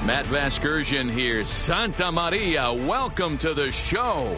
Matt Vasgersian here. Santa Maria, welcome to the show.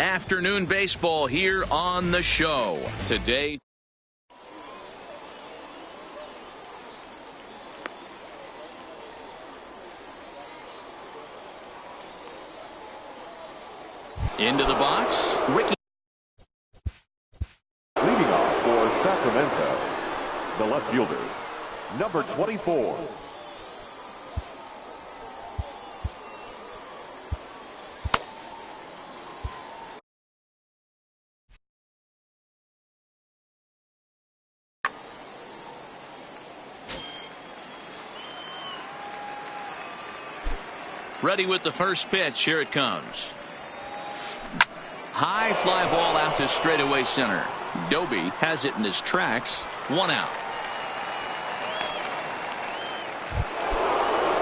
Afternoon baseball here on the show today. Into the box, Ricky. Leading off for Sacramento, the left fielder, number 24. Ready with the first pitch. Here it comes. High fly ball out to straightaway center. Doby has it in his tracks. 1 out.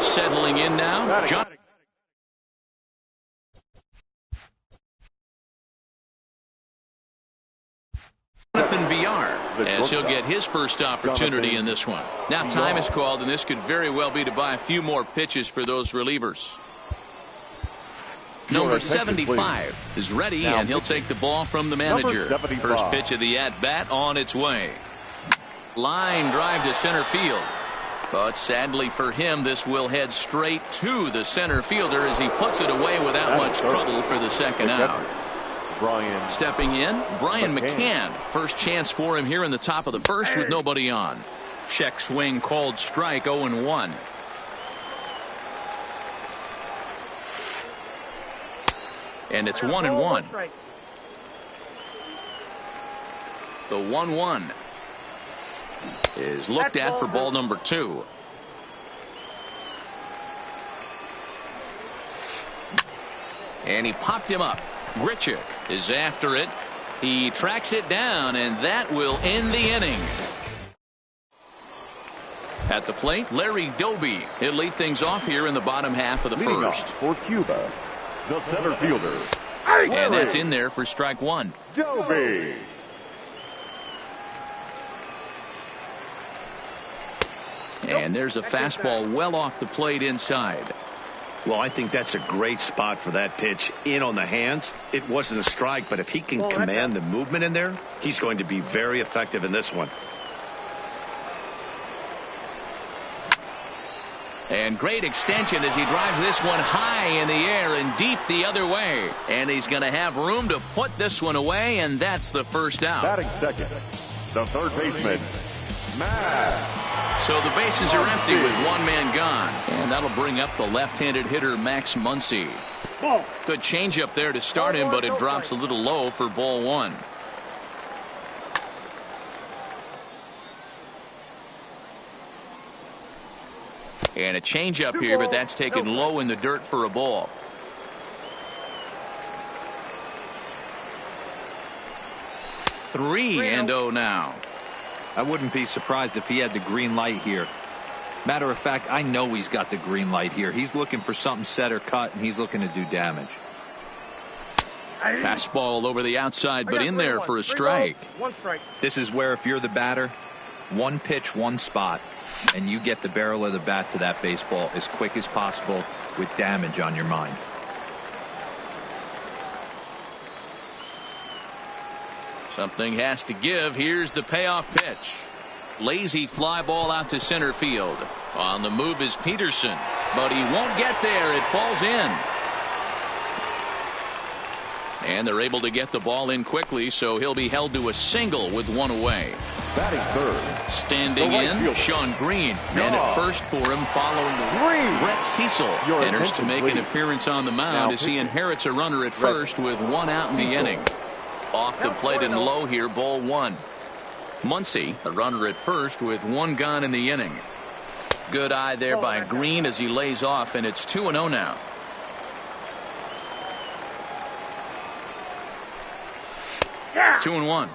Settling in now. Jonathan Villar, as he'll get his first opportunity in this one. Now time is called, and this could very well be to buy a few more pitches for those relievers. Number 75 is ready, and he'll take the ball from the manager. First pitch of the at-bat on its way. Line drive to center field. But sadly for him, this will head straight to the center fielder as he puts it away without much trouble for the second out. Stepping in, Brian McCann. First chance for him here in the top of the first with nobody on. Check swing called strike. 0-1. And it's 1-1. The 1-1 is looked at for ball number 2. And he popped him up. Grichuk is after it. He tracks it down, and that will end the inning. At the plate, Larry Doby. He'll lead things off here in the bottom half of the first. For Cuba, the center fielder. And that's in there for strike 1. Doby. And there's a fastball well off the plate inside. Well, I think that's a great spot for that pitch. In on the hands. It wasn't a strike, but if he can command the movement in there, he's going to be very effective in this one. And great extension as he drives this one high in the air and deep the other way. And he's going to have room to put this one away, and that's the first out. Batting second, the third baseman, Max. So the bases are empty with one man gone. And that'll bring up the left-handed hitter Max Muncy. Good changeup there to start him, but it drops a little low for ball 1. And a changeup here, but that's taken low in the dirt for a ball. Three and 0 now. I wouldn't be surprised if he had the green light here. Matter of fact, I know he's got the green light here. He's looking for something set or cut, and he's looking to do damage. Fastball over the outside, but in there for a strike. This is where, if you're the batter, one pitch, one spot, and you get the barrel of the bat to that baseball as quick as possible with damage on your mind. Something has to give. Here's the payoff pitch. Lazy fly ball out to center field. On the move is Peterson, but he won't get there. It falls in. And they're able to get the ball in quickly, so he'll be held to a single with one away. Batting third. Standing in, Sean Green. And at first for him following Brett Cecil enters to make an appearance on the mound as he inherits a runner at first with one out in the inning. Off the plate and low here, ball 1. Muncy, a runner at first with one gone in the inning. Good eye there by Green as he lays off, and it's 2-0 now. Yeah. 2-1.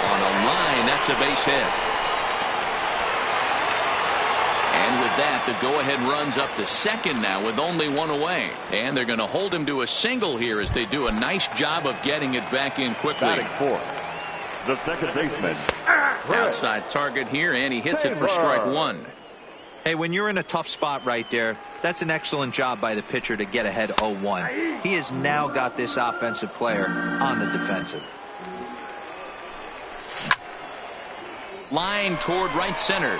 On a line, that's a base hit. And with that, the go-ahead runs up to second now with only one away. And they're going to hold him to a single here as they do a nice job of getting it back in quickly. Batting fourth, the second baseman. Outside target here, and he hits it for strike 1. Hey, when you're in a tough spot right there, that's an excellent job by the pitcher to get ahead 0-1. He has now got this offensive player on the defensive. Line toward right center.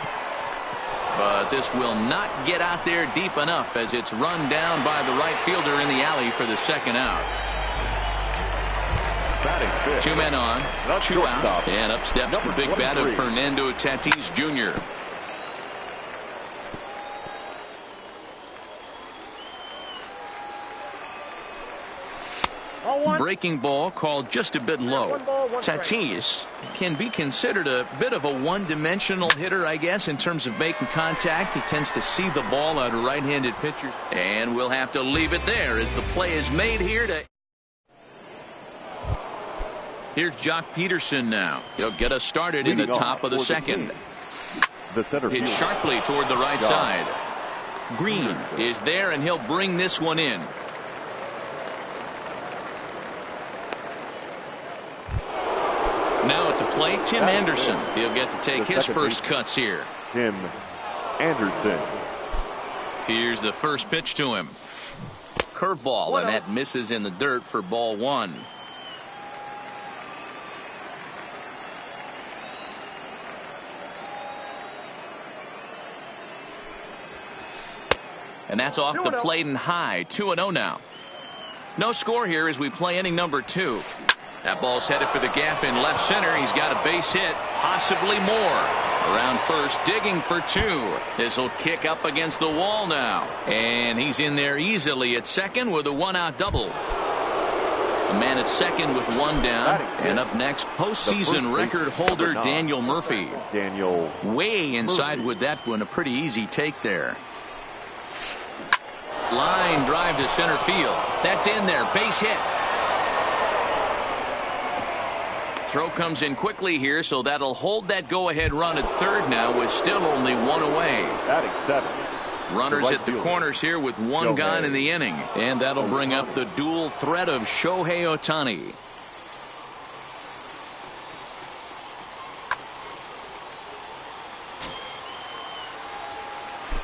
but this will not get out there deep enough as it's run down by the right fielder in the alley for the second out. 2 men on, 2 out, and up steps the big bat of Fernando Tatis Jr. Breaking ball called just a bit low. Tatis can be considered a bit of a one-dimensional hitter, I guess, in terms of making contact. He tends to see the ball out of right-handed pitchers. And we'll have to leave it there as the play is made here. Here's Jock Peterson now. He'll get us started in the top of the second. The center hit sharply toward the right side. Green is there, and he'll bring this one in. Now at the plate, Tim Anderson. He'll get to take his first cuts here. Tim Anderson. Here's the first pitch to him. Curveball, and that misses in the dirt for ball 1. And that's off the plate and high. 2-0 now. No score here as we play inning number 2. That ball's headed for the gap in left center. He's got a base hit, possibly more. Around first, digging for 2. This will kick up against the wall now. And he's in there easily at second with a 1-out double. A man at second with 1 down. And up next, postseason record holder Daniel Murphy. Way inside with that one. A pretty easy take there. Line drive to center field. That's in there. Base hit. Throw comes in quickly here, so that'll hold that go-ahead run at third now with still only 1 away. Runners at the corners here with 1 gone in the inning. And that'll bring up the dual threat of Shohei Ohtani.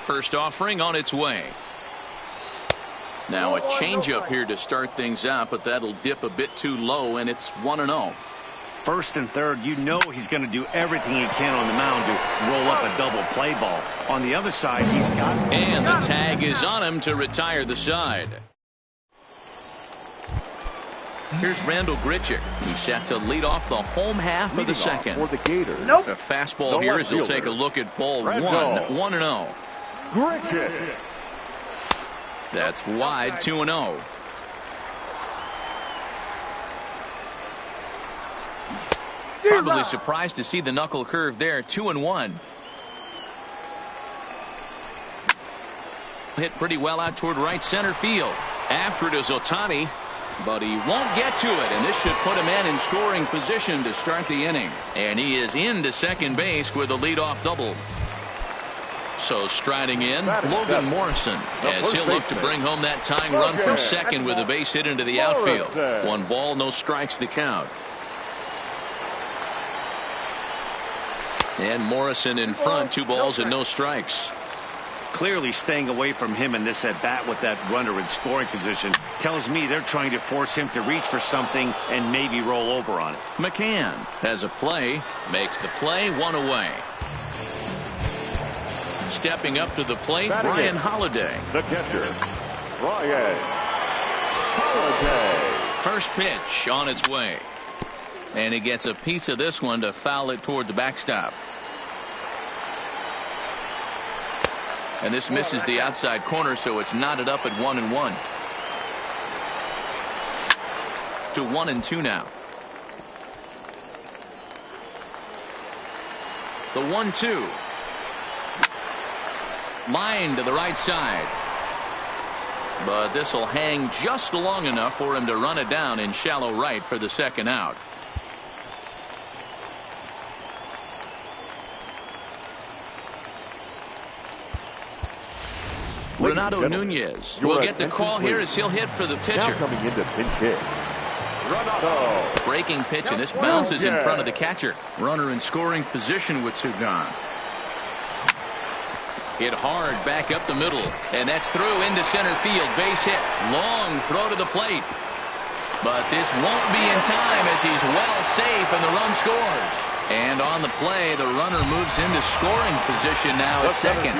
First offering on its way. Now a changeup here to start things out, but that'll dip a bit too low, and it's 1-0. First and third, you know he's going to do everything he can on the mound to roll up a double play ball. On the other side, he's got... And the tag is on him to retire the side. Here's Randall Grichuk. He's set to lead off the home half of the second. For the Gators. A fastball here as he'll take a look at ball 1. 1-0. Grichuk. That's wide. 2-0. Probably surprised to see the knuckle curve there. 2-1. Hit pretty well out toward right center field. After it is Ohtani, but he won't get to it, and this should put a man in scoring position to start the inning. And he is into second base with a leadoff double. So striding in, Logan Morrison, as he'll look to bring home that tying run from second with a base hit into the outfield. 1 ball, no strikes the count. And Morrison in front, 2 balls and no strikes. Clearly staying away from him in this at bat with that runner in scoring position tells me they're trying to force him to reach for something and maybe roll over on it. McCann has a play, makes the play, 1 away. Stepping up to the plate, Ryan Holiday. The catcher, Ryan Holiday. First pitch on its way. And he gets a piece of this one to foul it toward the backstop. And this misses the outside corner, so it's knotted up at 1-1. To 1-2 now. The 1-2. Line to the right side. But this will hang just long enough for him to run it down in shallow right for the second out. Renato Nunez will get the call here as he'll hit for the pitcher. Now coming into pinch hit. Renato. Breaking pitch, and this bounces in front of the catcher. Runner in scoring position with Sugan. Hit hard back up the middle, and that's through into center field. Base hit. Long throw to the plate. But this won't be in time as he's well safe and the run scores. And on the play, the runner moves into scoring position now at second.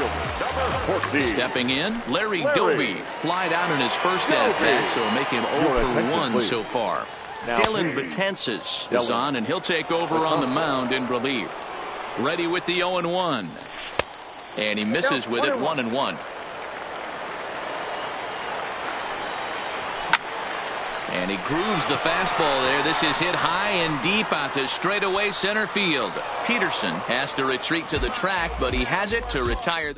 Stepping in, Larry Doby flied out in his first at-bat, so make him 0 for 1 so far. Dylan Betances is on, and he'll take over on the mound in relief. Ready with the 0-1. And he misses with it, 1-1. And he grooves the fastball there. This is hit high and deep out to straightaway center field. Peterson has to retreat to the track, but he has it to retire.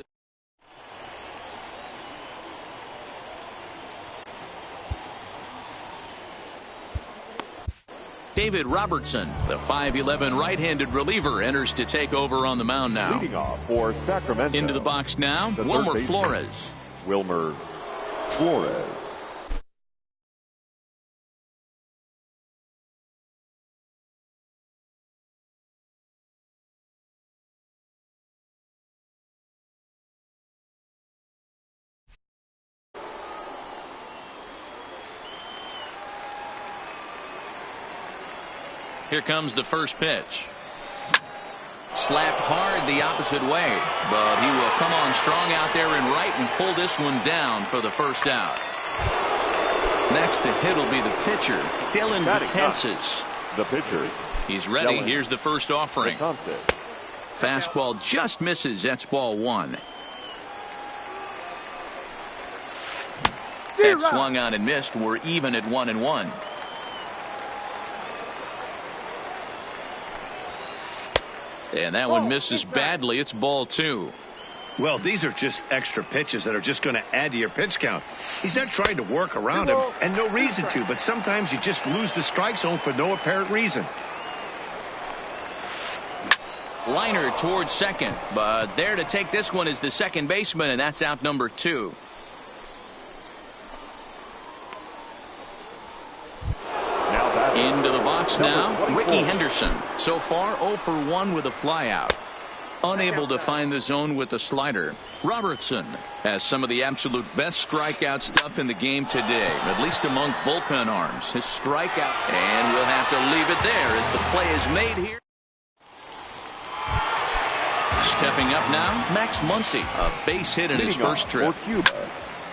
David Robertson, the 5'11" right-handed reliever, enters to take over on the mound now. Leading off for Sacramento. Into the box now, Wilmer Flores. Wilmer Flores. Here comes the first pitch. Slapped hard the opposite way, but he will come on strong out there in right and pull this one down for the first out. Next to hit will be the pitcher, Dylan Betances. The pitcher. He's ready. Here's the first offering. Fastball just misses. That's ball 1. That swung on and missed. We're even at 1-1. And that one misses badly. It's ball 2. Well, these are just extra pitches that are just going to add to your pitch count. He's not trying to work around him, and no reason to, but sometimes you just lose the strike zone for no apparent reason. Liner towards second, but there to take this one is the second baseman, and that's out number 2. Into the box now, Ricky Henderson. So far 0 for 1 with a flyout. Unable to find the zone with the slider. Robertson has some of the absolute best strikeout stuff in the game today, at least among bullpen arms. His strikeout, and we'll have to leave it there as the play is made here. Stepping up now, Max Muncy, a base hit in his first trip.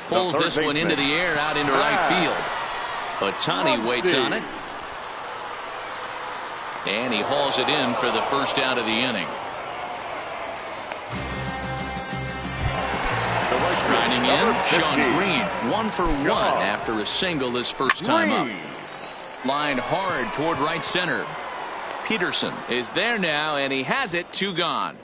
Pulls this one into the air out into right field. Ohtani waits on it. And he hauls it in for the first out of the inning. Grinding in, Sean Green, 1 for 1 after a single his first time up. Lined hard toward right center. Peterson is there now, and he has it. 2 gone.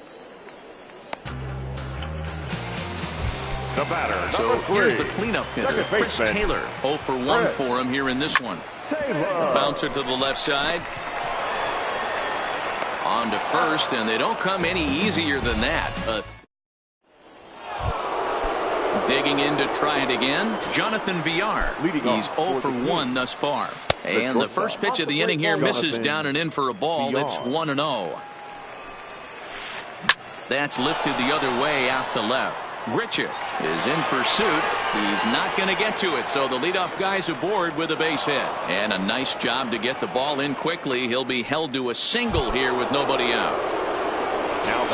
The batter, so here's the cleanup hitter, Chris Taylor. 0 for 1 for him here in this one. Bouncer to the left side. On to first, and they don't come any easier than that. Digging in to try it again, Jonathan Villar. He's 0 for 1 thus far. And the first pitch of the inning here misses down and in for a ball. It's 1-0. That's lifted the other way out to left. Grichuk is in pursuit. He's not going to get to it, so the leadoff guy's aboard with a base hit. And a nice job to get the ball in quickly. He'll be held to a single here with nobody out.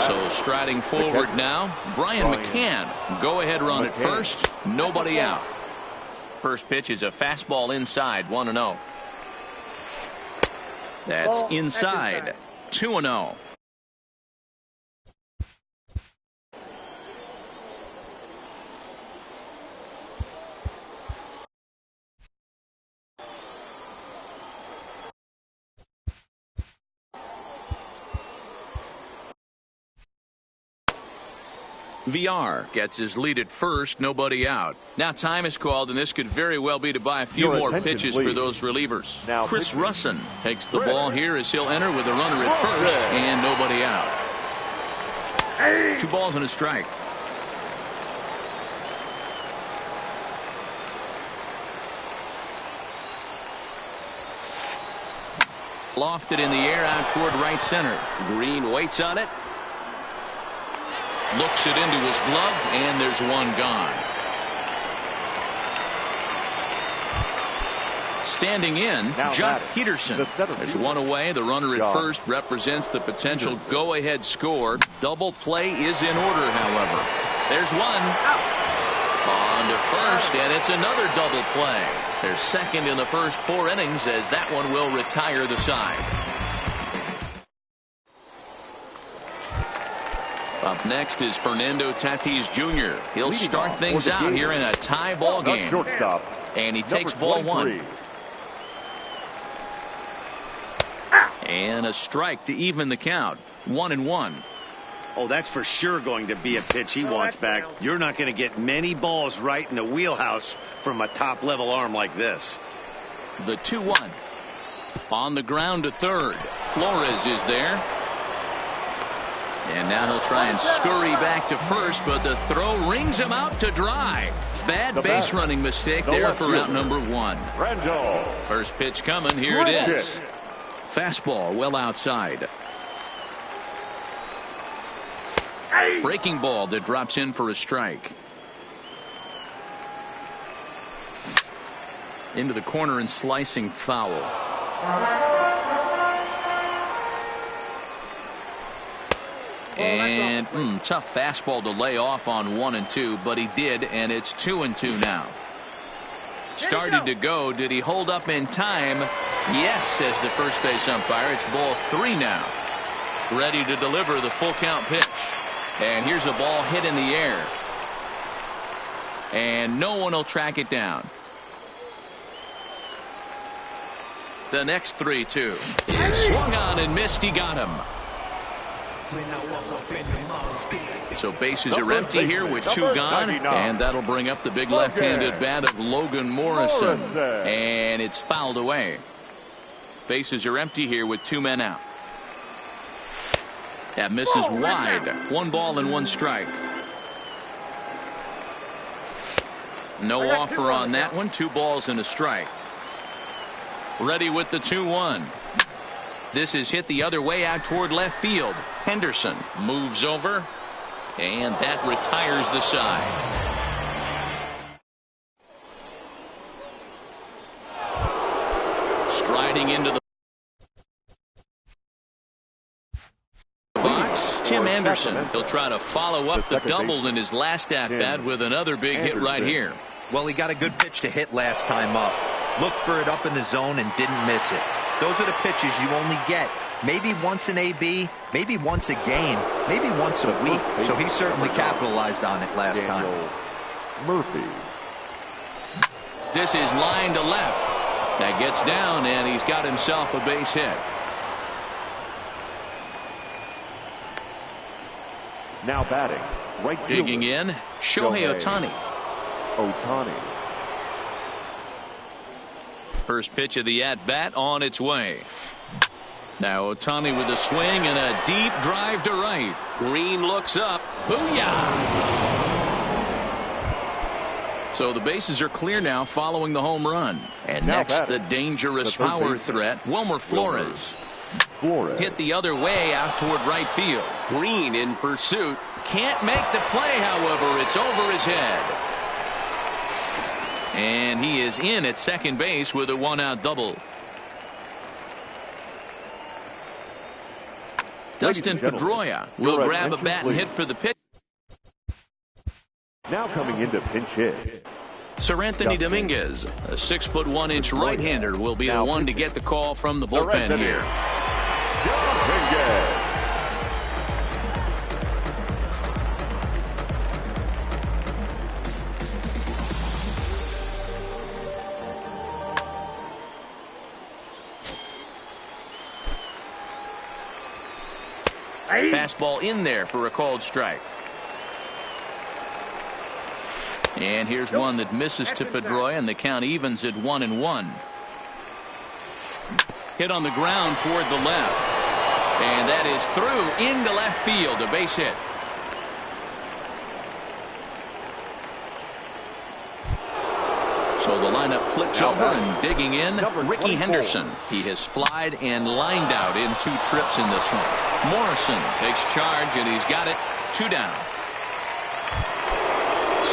So striding forward now, Brian McCann. Go ahead run at first, nobody out. First pitch is a fastball inside, 1-0. That's inside, 2-0. Villar gets his lead at first, nobody out. Now time is called, and this could very well be to buy a few more pitches for those relievers. Now Chris Russin takes the ball here as he'll enter with a runner at first and nobody out. 2 balls and a strike. Lofted in the air out toward right center. Green waits on it. Looks it into his glove, and there's 1 gone. Standing in, Jock Peterson. There's one away. The runner at first represents the potential go-ahead score. Double play is in order, however. There's one. On to first, and it's another double play. They're second in the first 4 innings, as that one will retire the side. Up next is Fernando Tatis Jr. He'll start things out here in a tie ball game. And he takes ball 1. And a strike to even the count. 1-1. Oh, that's for sure going to be a pitch he wants back. You're not going to get many balls right in the wheelhouse from a top-level arm like this. The 2-1. On the ground to third. Flores is there. And now he'll try and scurry back to first, but the throw rings him out to dry. Bad base running mistake there for out number 1. First pitch coming. Here it is. Fastball well outside. Breaking ball that drops in for a strike. Into the corner and slicing foul. And tough fastball to lay off on 1 and 2, but he did, and it's 2 and 2 now. Started to go. Did he hold up in time? Yes, says the first base umpire. It's ball 3 now. Ready to deliver the full count pitch. And here's a ball hit in the air. And no one will track it down. The next 3-2 is swung on and missed. He got him. So bases are empty here with 2 gone. And that'll bring up the big left-handed bat of Logan Morrison. And it's fouled away. Bases are empty here with 2 men out. That misses wide. 1 ball and 1 strike. No offer on that one. 2 balls and a strike. Ready with the 2-1. This is hit the other way out toward left field. Henderson moves over, and that retires the side. Striding into the box, Tim Anderson. He'll try to follow up the double in his last at-bat with another big hit right here. Well, he got a good pitch to hit last time up. Looked for it up in the zone and didn't miss it. Those are the pitches you only get maybe once in AB, maybe once a game, maybe once a week. So he certainly capitalized on it last time. Murphy. This is line to left. That gets down, and he's got himself a base hit. Now batting. Right digging in, Shohei Ohtani. First pitch of the at-bat on its way. Now Ohtani with a swing and a deep drive to right. Green looks up. Booyah! So the bases are clear now following the home run. And next, the dangerous power threat, Wilmer Flores. Hit the other way out toward right field. Green in pursuit. Can't make the play, however. It's over his head. And he is in at second base with a 1-out double. Dustin Pedroia will grab a bat and hit for the pitch. Now coming into pinch hit. Sir Anthony Dominguez, a 6'1" right-hander, will be the one to get the call from the bullpen here. Dominguez. Fastball in there for a called strike. And here's one that misses to Pedroia, and the count evens at 1-1. Hit on the ground toward the left. And that is through into left field, a base hit. So the lineup flips over, and digging in, Ricky Henderson. He has flied and lined out in 2 trips in this one. Morrison takes charge, and he's got it. 2 down.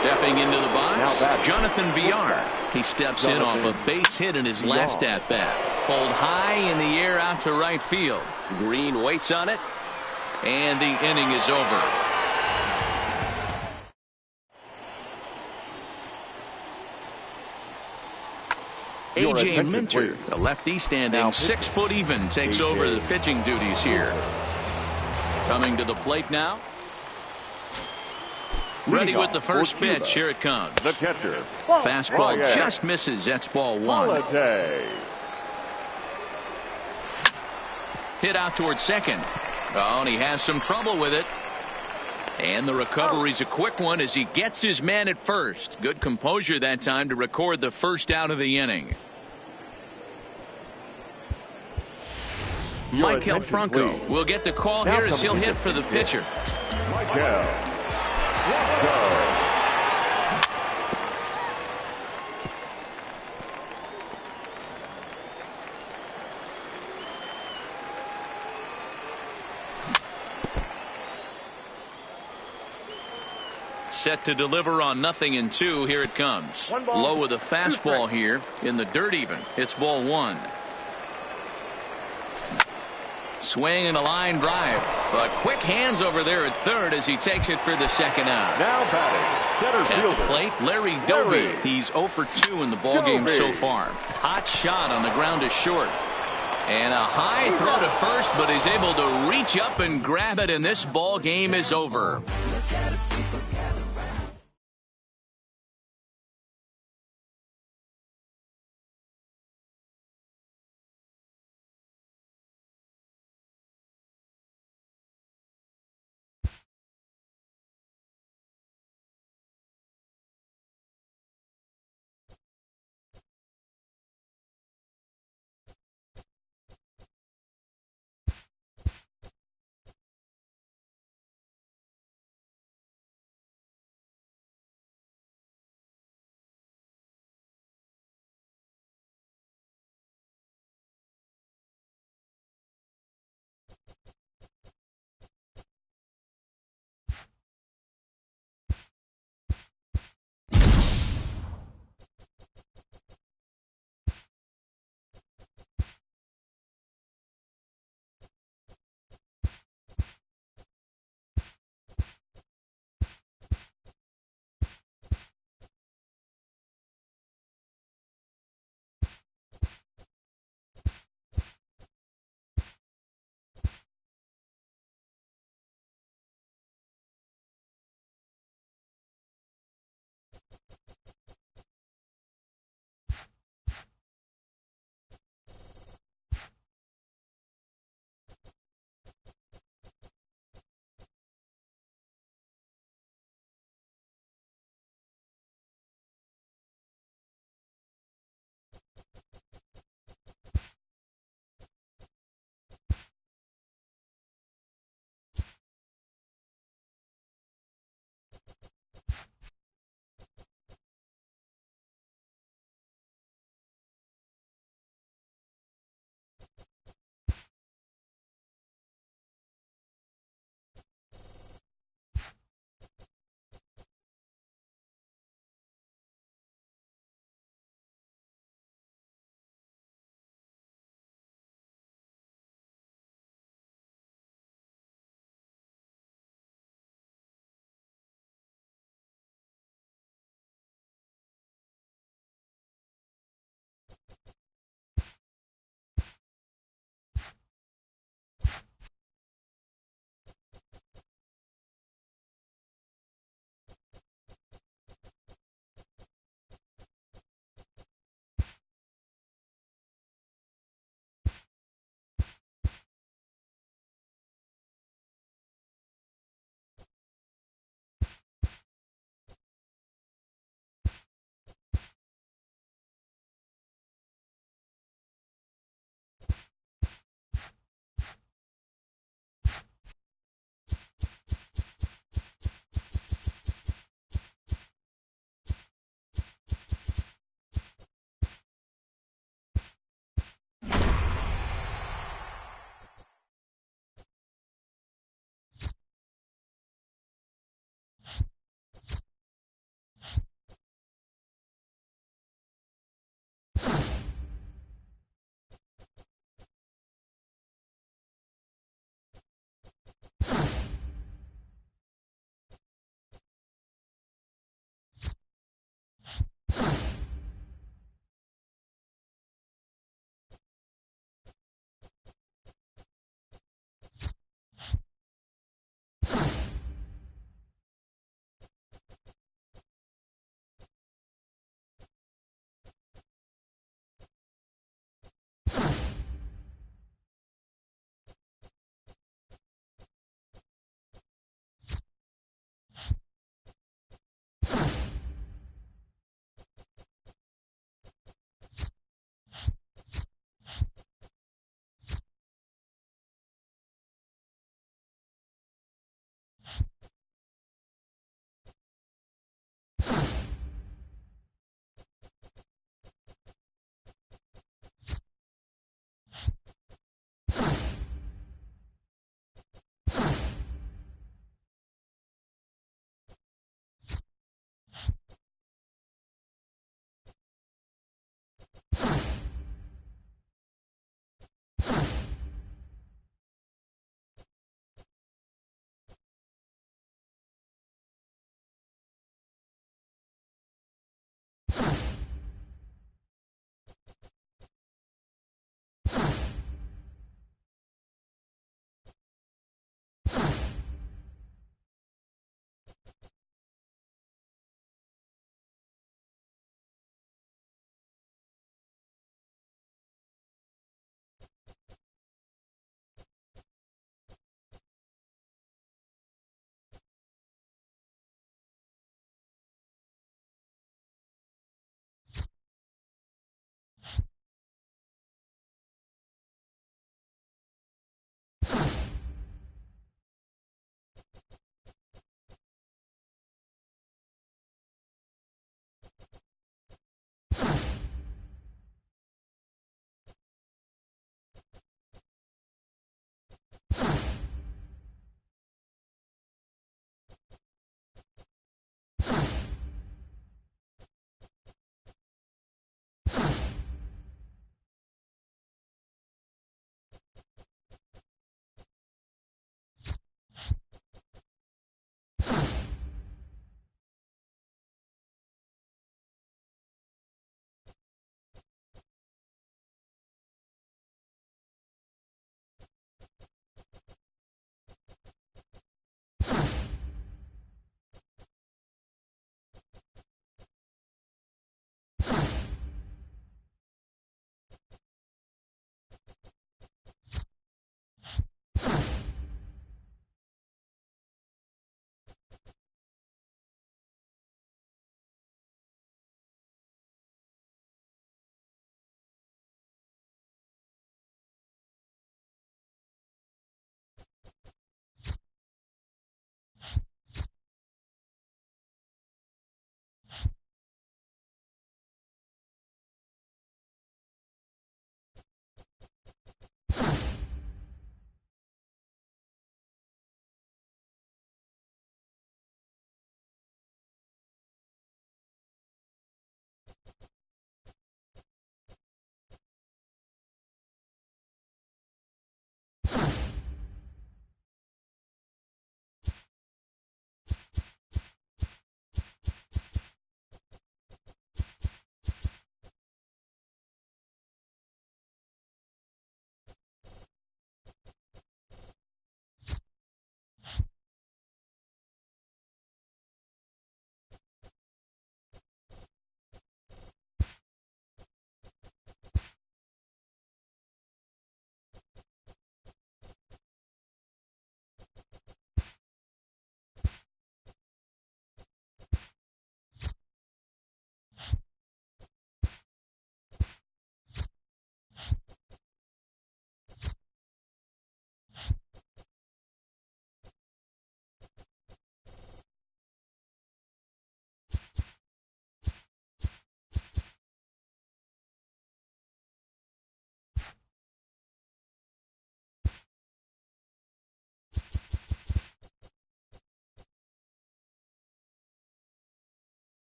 Stepping into the box, Jonathan Villar. He steps in off a base hit in his last at-bat. Pulled high in the air out to right field. Green waits on it, and the inning is over. A.J. Minter, the lefty standing 6 foot even, takes over the pitching duties here. Coming to the plate now. Ready with the first pitch. Here it comes. The catcher. Fastball just misses. That's ball one. Hit out towards second. Oh, and he has some trouble with it. And the recovery's a quick one as he gets his man at first. Good composure that time to record the first out of the inning. Maikel Franco will get the call here as he'll hit for the pitcher. Maikel Franco. Set to deliver on 0-2. Here it comes. Low with a fastball here in the dirt even. It's ball one. Swing and a line drive. But quick hands over there at third as he takes it for the second out. Now batting, center fielder. At the plate, Larry Doby. He's 0 for 2 in the ball game so far. Hot shot on the ground is short. And a high throw to first, but he's able to reach up and grab it, and this ball game is over.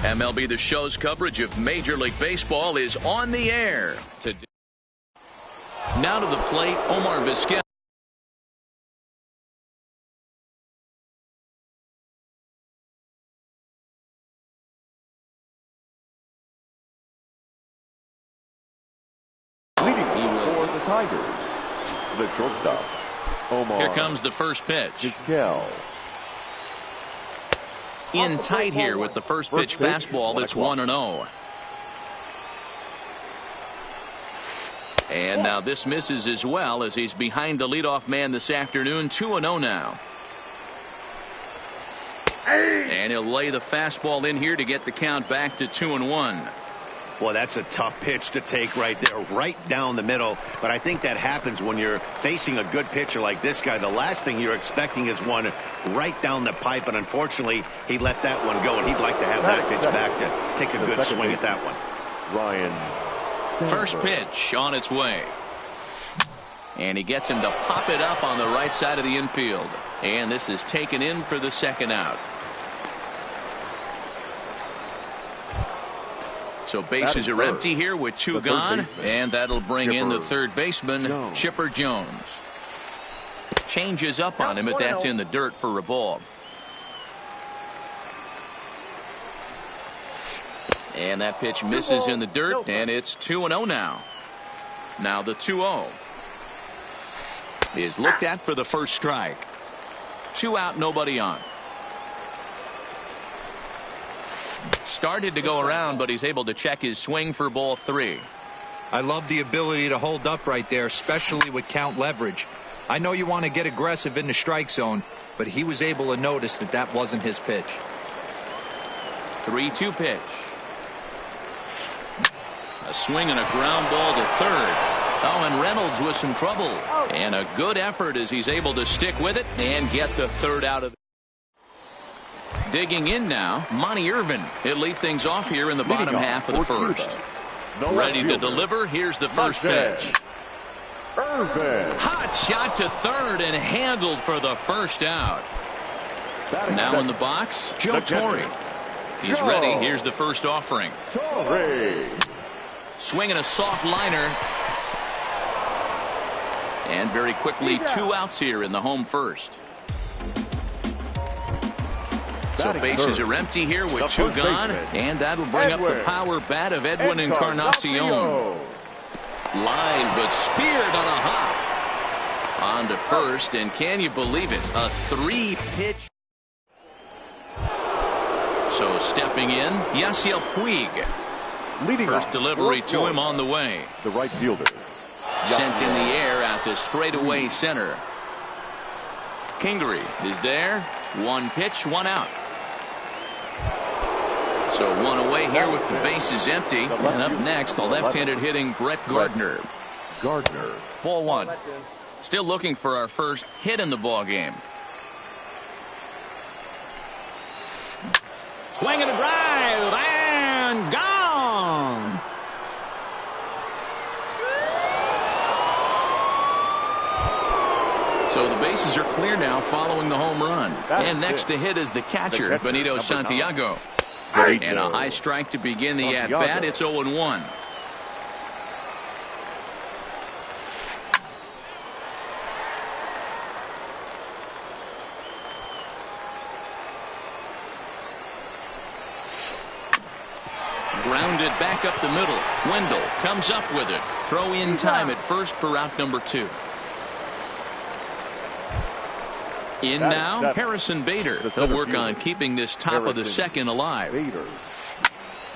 MLB The Show's coverage of Major League Baseball is on the air today. Now to the plate, Omar Vizquel. Leading for the Tigers, the shortstop, Omar. Here comes the first pitch. Vizquel. In tight here with the first pitch fastball. That's 1-0. And now this misses as well as he's behind the leadoff man this afternoon. 2-0 now. And he'll lay the fastball in here to get the count back to 2-1. Well, that's a tough pitch to take right there, right down the middle. But I think that happens when you're facing a good pitcher like this guy. The last thing you're expecting is one right down the pipe. And unfortunately, he let that one go. And he'd like to have that pitch back to take a good swing at that one. Ryan. First pitch on its way. And he gets him to pop it up on the right side of the infield. And this is taken in for the second out. So bases are empty here with two gone, and that'll bring in the third baseman, Chipper Jones. Changes up on him, but that's in the dirt for a ball. And that pitch misses in the dirt, and it's 2-0 now. Now the 2-0 is looked at for the first strike. 2 out, nobody on. Started to go around, but he's able to check his swing for ball 3. I love the ability to hold up right there, especially with count leverage. I know you want to get aggressive in the strike zone, but he was able to notice that that wasn't his pitch. 3-2 pitch. A swing and a ground ball to third. Oh, and Reynolds with some trouble. And a good effort as he's able to stick with it and get the third out of it. Digging in now, Monty Irvin. He'll lead things off here in the bottom half of the first. Ready to deliver. Here's the first pitch. Irvin. Hot shot to third and handled for the first out. Now in the box, Joe Torre. He's ready. Here's the first offering. Torre. Swinging a soft liner. And very quickly 2 outs here in the home first. So bases are empty here with 2 gone, and that'll bring up the power bat of Edwin Encarnacion. Line, but speared on a hop. On to first, and can you believe it? A 3-pitch. So stepping in, Yasiel Puig. Leading first delivery to him on the way. The right fielder. Sent in the air out to straightaway center. Kingery is there. 1 pitch, 1 out. So 1 away here with the bases empty. And up next, the left-handed hitting Brett Gardner. Ball 1. Still looking for our first hit in the ball game. Swing and a drive, and gone. So the bases are clear now following the home run. And next to hit is the catcher, Benito Santiago. And a high strike to begin the at-bat. It's 0-1. Grounded back up the middle. Wendell comes up with it. Throw in time at first for out number 2. In now, Harrison Bader. He'll work on keeping this top of the second alive.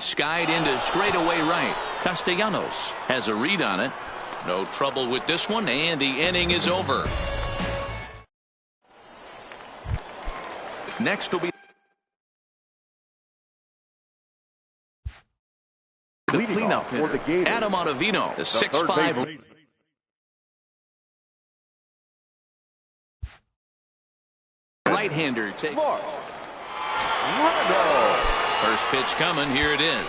Skied into straightaway right. Castellanos has a read on it. No trouble with this one, and the inning is over. Next will be the cleanup hitter, Adam Ottavino, the 6'5". Right-hander takes. First pitch coming. Here it is.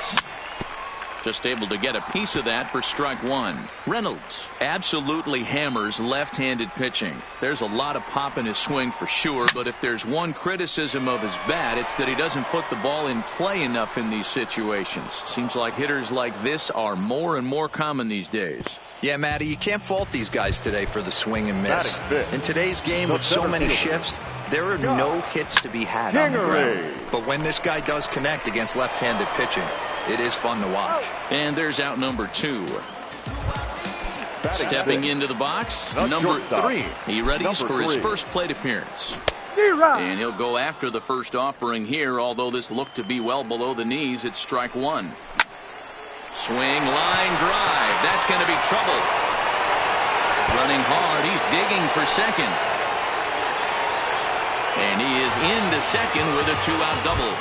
Just able to get a piece of that for strike one. Reynolds absolutely hammers left-handed pitching. There's a lot of pop in his swing for sure, but if there's one criticism of his bat, it's that he doesn't put the ball in play enough in these situations. Seems like hitters like this are more and more common these days. Yeah, Matty, you can't fault these guys today for the swing and miss. In today's game with so many shifts, there are no hits to be had on the ground. But when this guy does connect against left-handed pitching, it is fun to watch. And there's out number 2. Stepping into the box, number 3. He readies for his first plate appearance. And he'll go after the first offering here, although this looked to be well below the knees. It's strike one. Swing, line drive. That's going to be trouble. Running hard. He's digging for second. And he is into second with a 2-out double.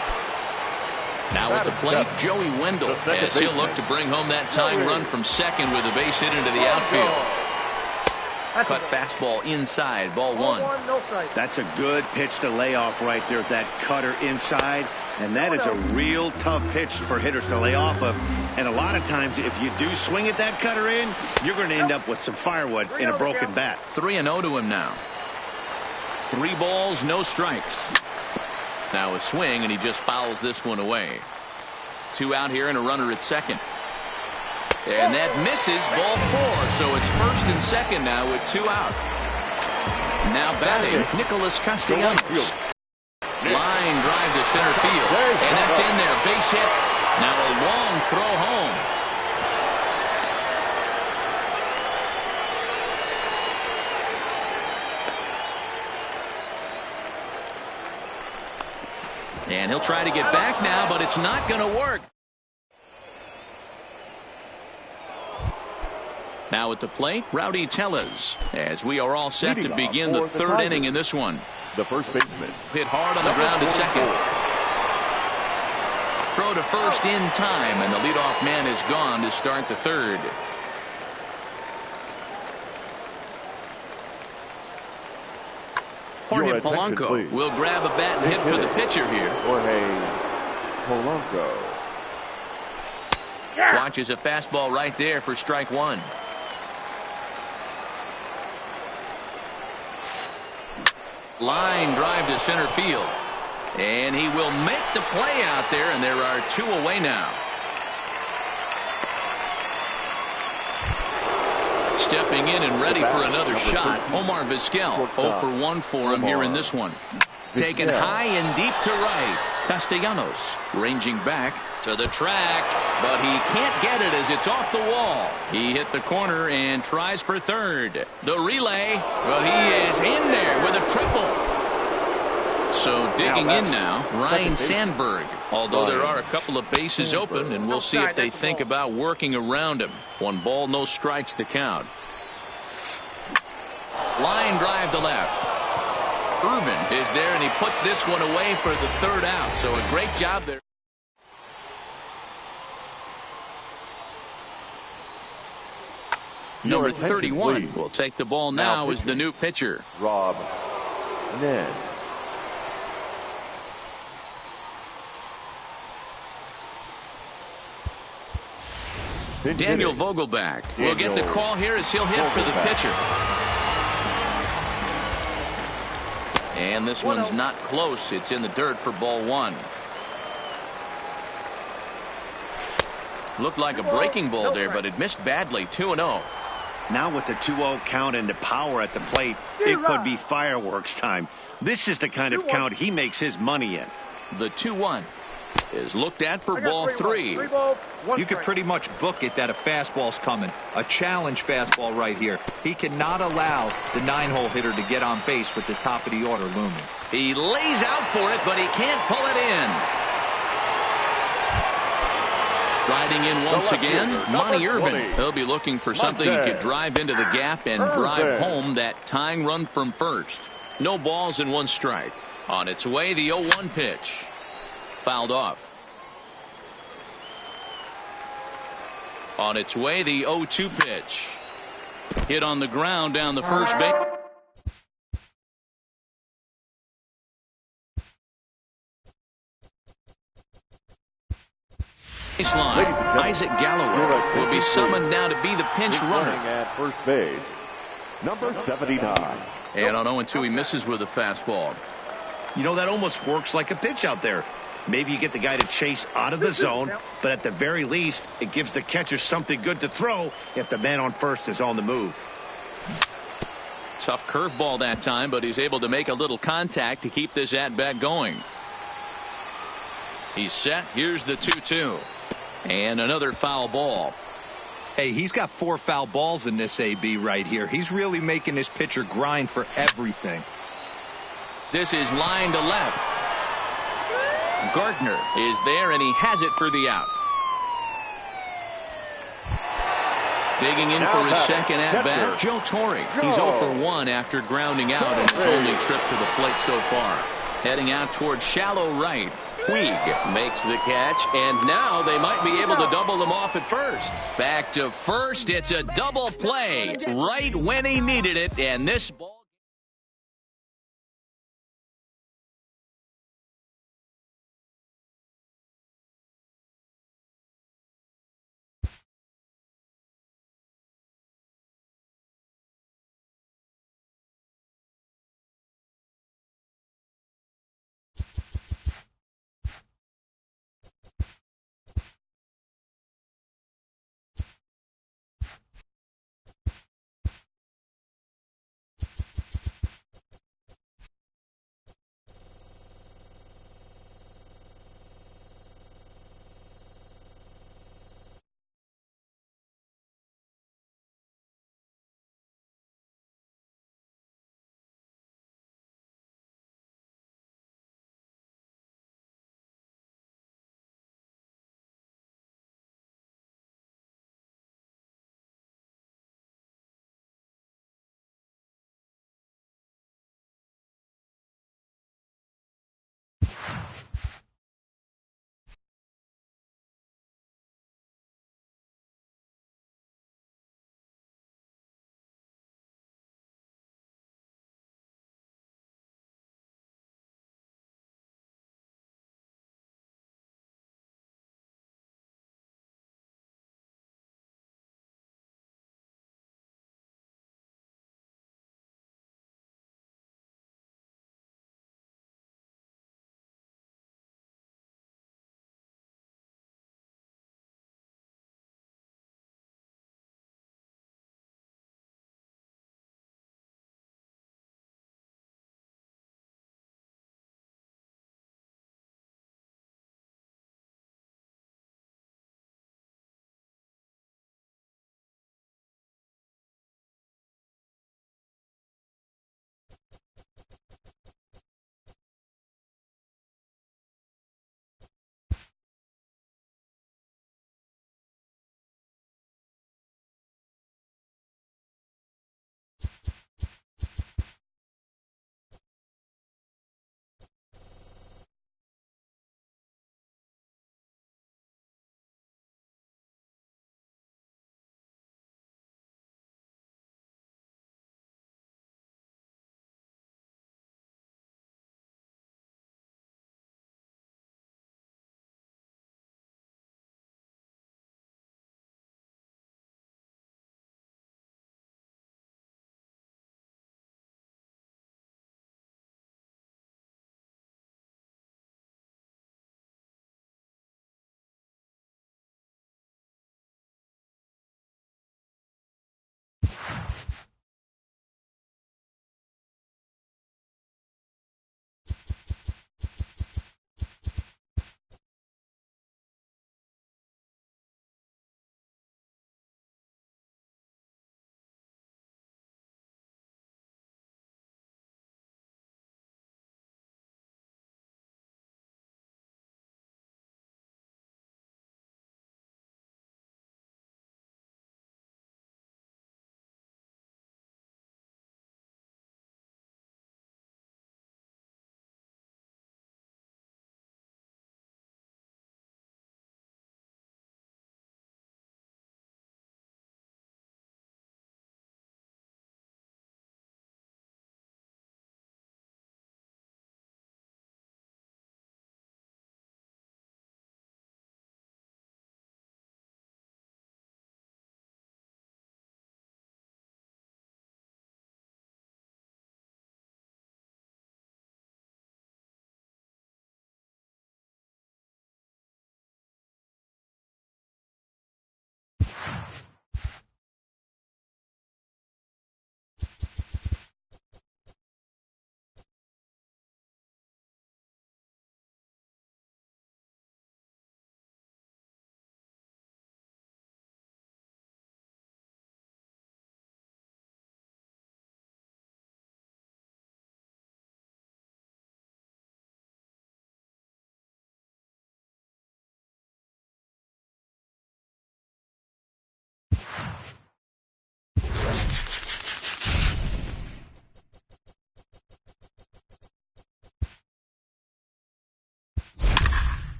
Now at the plate, Joey Wendell, as he'll look to bring home that tying run from second with a base hit into the outfield. Cut fastball inside, ball one. That's a good pitch to lay off right there, that cutter inside. And that is a real tough pitch for hitters to lay off of. And a lot of times, if you do swing at that cutter in, you're going to end up with some firewood in a broken bat. 3-0 to him now. 3 balls, no strikes. Now a swing, and he just fouls this one away. 2 out here and a runner at second. And that misses, ball 4. So it's first and second now with 2 out. Now batting, Nicholas Castellanos. Line drive to center field. And that's in there. Base hit. Now a long throw home. And he'll try to get back now, but it's not going to work. Now at the plate, Rowdy Tellez, as we are all set to begin the 3rd inning in this one. The first baseman hit hard on the ground to second. Throw to first in time, and the leadoff man is gone to start the 3rd. Jorge Polanco will grab a bat and hit for the pitcher here. Jorge Polanco watches a fastball right there for strike one. Line drive to center field. And he will make the play out there, and there are 2 away now. Stepping in and ready for another shot, Omar Vizquel. 0 for 1 for him here in this one. Taken high and deep to right. Castellanos ranging back to the track, but he can't get it as it's off the wall. He hit the corner and tries for third. The relay, but he is in there with a triple. So digging in now, Ryan Sandberg. Although there are a couple of bases open, and we'll see if they think about working around him. 1 ball, no strikes the count. Line drive to left. Urban is there, and he puts this one away for the 3rd out. So a great job there. Number 31 will take the ball now as the new pitcher. Rob Ned. Daniel Vogelbach will get the call here as he'll hit for the pitcher. And this one's not close. It's in the dirt for ball 1. Looked like a breaking ball there, but it missed badly. 2-0. Now with the 2-0 count and the power at the plate, it could be fireworks time. This is the kind of count he makes his money in. The 2-1 is looked at for ball 3. You could pretty much book it that a fastball's coming. A challenge fastball right here. He cannot allow the 9-hole hitter to get on base with the top of the order looming. He lays out for it, but he can't pull it in. Riding in once again, Monty Irvin. He'll be looking for something he could drive into the gap and drive home that tying run from first. No balls and 1 strike. On its way, the 0-1 pitch. Fouled off. On its way, the 0-2 pitch. Hit on the ground down the first base. Baseline. Isaac Galloway will be summoned now to be the pinch runner. At first base, number 79. And on 0-2, he misses with a fastball. You know, that almost works like a pitch out there. Maybe you get the guy to chase out of the zone, but at the very least, it gives the catcher something good to throw if the man on first is on the move. Tough curveball that time, but he's able to make a little contact to keep this at-bat going. He's set. Here's the 2-2. And another foul ball. Hey, he's got 4 foul balls in this AB right here. He's really making this pitcher grind for everything. This is line to left. Gardner is there, and he has it for the out. Digging in for his second at-bat, Joe Torre. He's 0 for 1 after grounding out in his only trip to the plate so far. Heading out towards shallow right. Puig makes the catch, and now they might be able to double him off at first. Back to first. It's a double play right when he needed it, and this ball.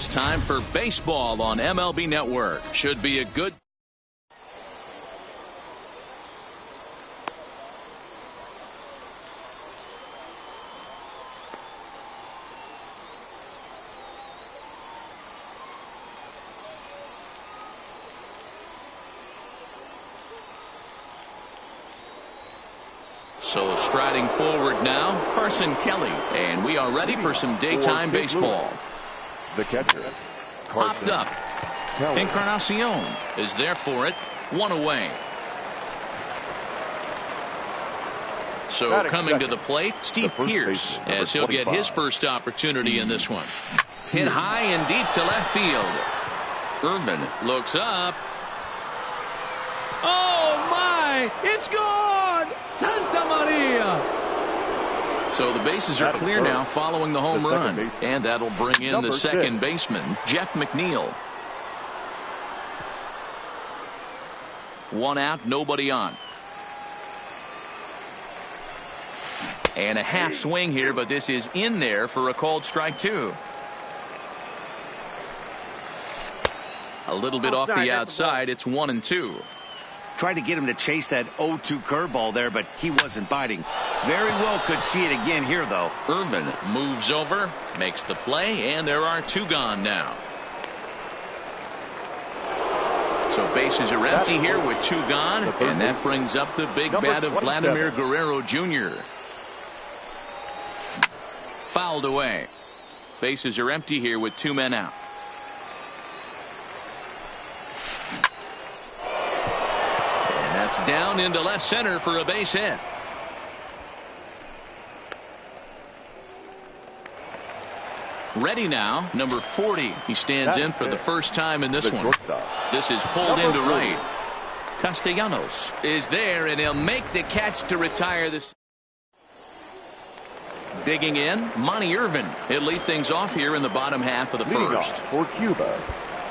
It's time for baseball on MLB Network. Should be a good. So striding forward now, Carson Kelly. And we are ready for some daytime baseball. The catcher, Popped up. Kelly. Encarnacion is there for it. One away. So Batting coming to second, the plate, Steve first Pearce, baseman, number as he'll get 25. his first opportunity in this one. Hit high and deep to left field. Irvin looks up. Oh my! It's gone! Santa Maria! So the bases are clear now following the home run. And that'll bring in the second baseman, Jeff McNeil. One out, nobody on. And a half swing here, but this is in there for a called strike two. A little bit off the outside. It's 1-2. Tried to get him to chase that 0-2 curveball there, but he wasn't biting. Very well could see it again here, though. Irvin moves over, makes the play, and there are two gone now. So bases are empty here with two gone, and that brings up the big bat of Vladimir Guerrero Jr. Fouled away. Bases are empty here with two men out. That's down into left center for a base hit. Ready now, number 40. He stands in for the first time in this one. This is pulled into right. Castellanos is there, and he'll make the catch to retire this. Digging in, Monty Irvin. He'll lead things off here in the bottom half of the first. For Cuba,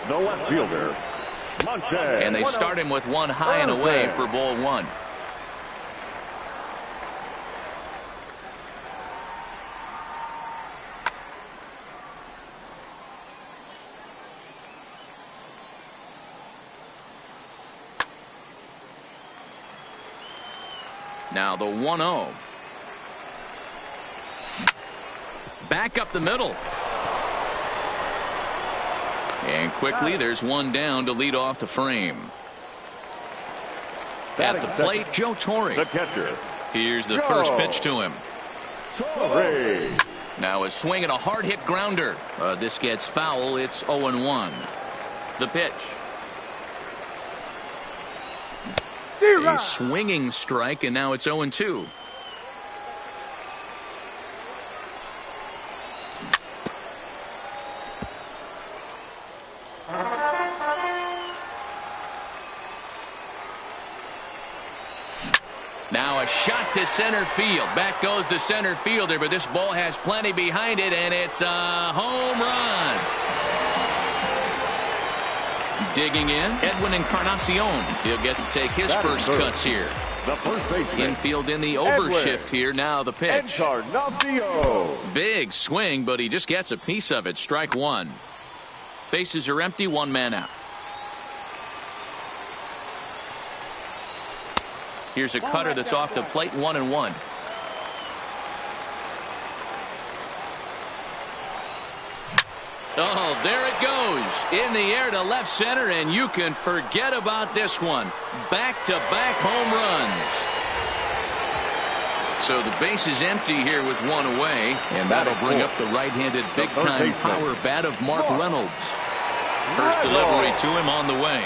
the left fielder, Monte. And they start him with one high and away for ball one. Now the 1-0. Back up the middle. And quickly there's one down to lead off the frame. At the plate, Joe Torre. The catcher. Here's the first pitch to him. Torre. Now a swing and a hard hit grounder. This gets foul. It's 0-1. The pitch. A swinging strike, and now it's 0-2. Now a shot to center field. Back goes the center fielder, but this ball has plenty behind it, and it's a home run. Digging in, Edwin Encarnacion. He'll get to take his first cuts here. The first baseman. Infield in the overshift here. Now the pitch. Encarnacion. Big swing, but he just gets a piece of it. Strike one. Bases are empty. One man out. Here's a cutter that's off the plate. 1-1. Oh, there it goes. In the air to left center, and you can forget about this one. Back-to-back home runs. So the base is empty here with one away, and that'll bring up the right-handed big-time power bat of Mark Reynolds. First delivery to him on the way.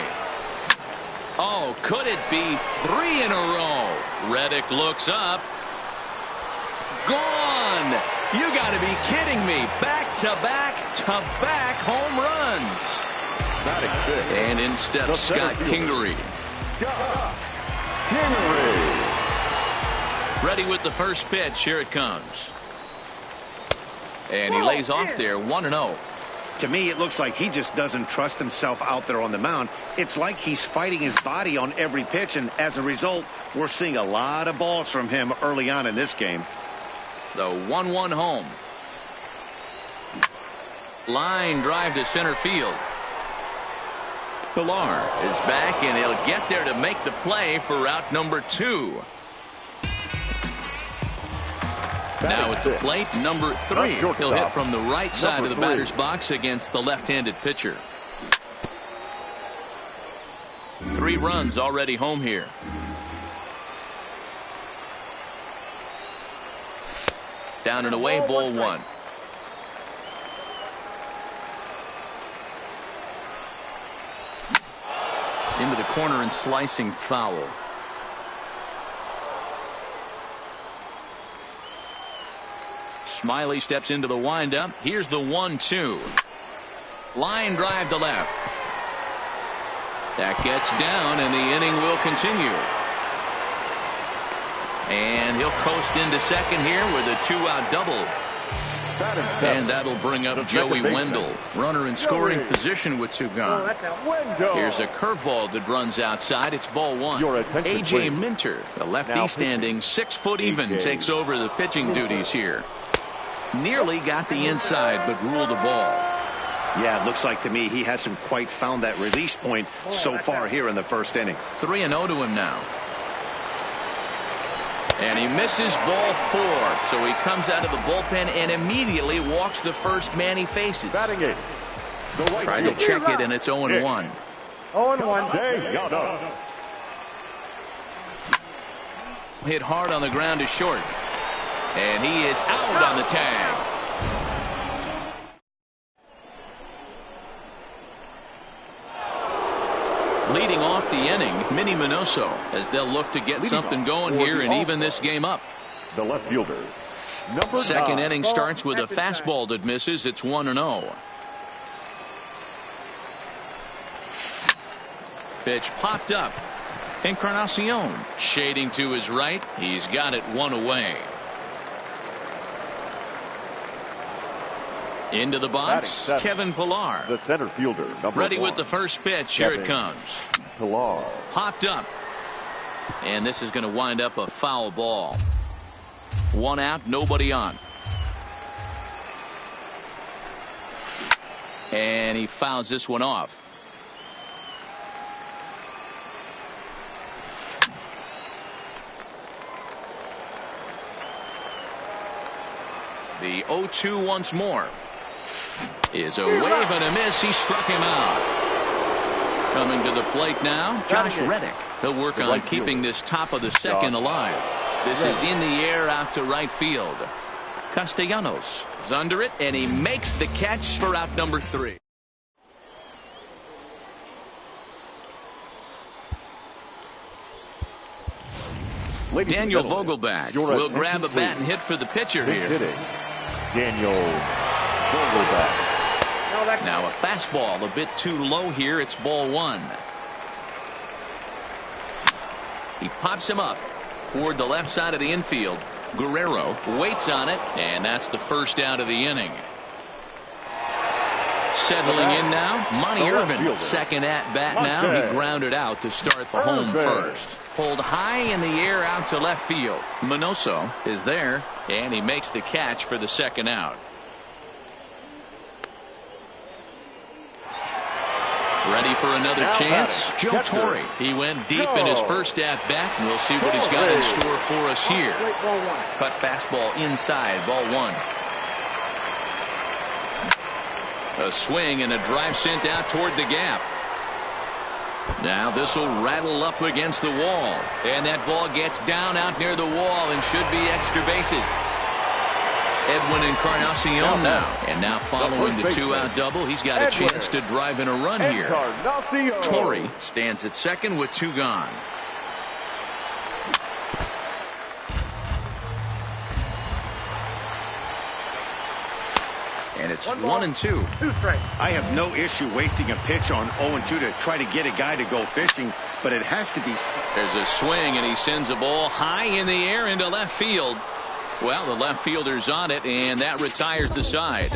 Oh, could it be three in a row? Reddick looks up. Gone! You got to be kidding me. Back-to-back home runs. And in steps Scott Kingery. Ready with the first pitch. Here it comes. And he lays off there. 1-0. To me, it looks like he just doesn't trust himself out there on the mound. It's like he's fighting his body on every pitch, and as a result, we're seeing a lot of balls from him early on in this game. The 1-1 home. Line drive to center field. Pilar is back, and he'll get there to make the play for out number 2. Now at the plate, number 3. He'll hit from the right side of the batter's box against the left-handed pitcher. 3 runs already home here. Down and away, ball 1. Into the corner and slicing foul. Smiley steps into the windup. Here's the 1-2. Line drive to left. That gets down, and the inning will continue. And he'll coast into second here with a 2-out double. And that'll bring up Joey Wendell. Runner in scoring position with 2 gone. Here's a curveball that runs outside. It's ball 1. A.J. Minter, the lefty standing 6 foot even, takes over the pitching duties here. Nearly got the inside, but ruled the ball. Yeah, it looks like to me he hasn't quite found that release point so far here in the first inning. 3-0 to him now. And he misses ball 4. So he comes out of the bullpen and immediately walks the first man he faces. Batting it. Trying to check it, and it's 0-1. 0-1. Hit hard on the ground to short. And he is out on the tag. Leading off the inning, Minnie Minoso, as they'll look to get something going here and even this game up. The left fielder. Second inning starts with a fastball that misses. It's 1-0. Pitch popped up. Encarnacion shading to his right. He's got it 1 away. Into the box, Kevin Pilar. The center fielder, ready with the first pitch. Here it comes. Pilar. Popped up. And this is going to wind up a foul ball. 1 out, nobody on. And he fouls this one off. The 0-2 once more. Is a wave and a miss. He struck him out. Coming to the plate now, Josh Reddick. He'll work on keeping this top of the second alive. This is in the air out to right field. Castellanos is under it, and he makes the catch for out number 3. Daniel Vogelbach will grab a bat and hit for the pitcher here. Daniel Vogelbach. Now a fastball a bit too low here. It's ball 1. He pops him up toward the left side of the infield. Guerrero waits on it, and that's the first out of the inning. Settling in now, Monty Irvin, second at bat now. He grounded out to start the home first. Pulled high in the air out to left field. Minoso is there, and he makes the catch for the second out. Ready for another chance? Joe Torre. He went deep in his first at bat, and we'll see what he's got in store for us here. Cut fastball inside, ball 1. A swing and a drive sent out toward the gap. Now this will rattle up against the wall, and that ball gets down out near the wall and should be extra bases. Edwin Encarnacion now, and now following the 2-out double, he's got a chance to drive in a run here. Torre stands at second with 2 gone. And it's 1-2. I have no issue wasting a pitch on 0-2 to try to get a guy to go fishing, but it has to be. There's a swing, and he sends a ball high in the air into left field. Well, the left fielder's on it, and that retires the side.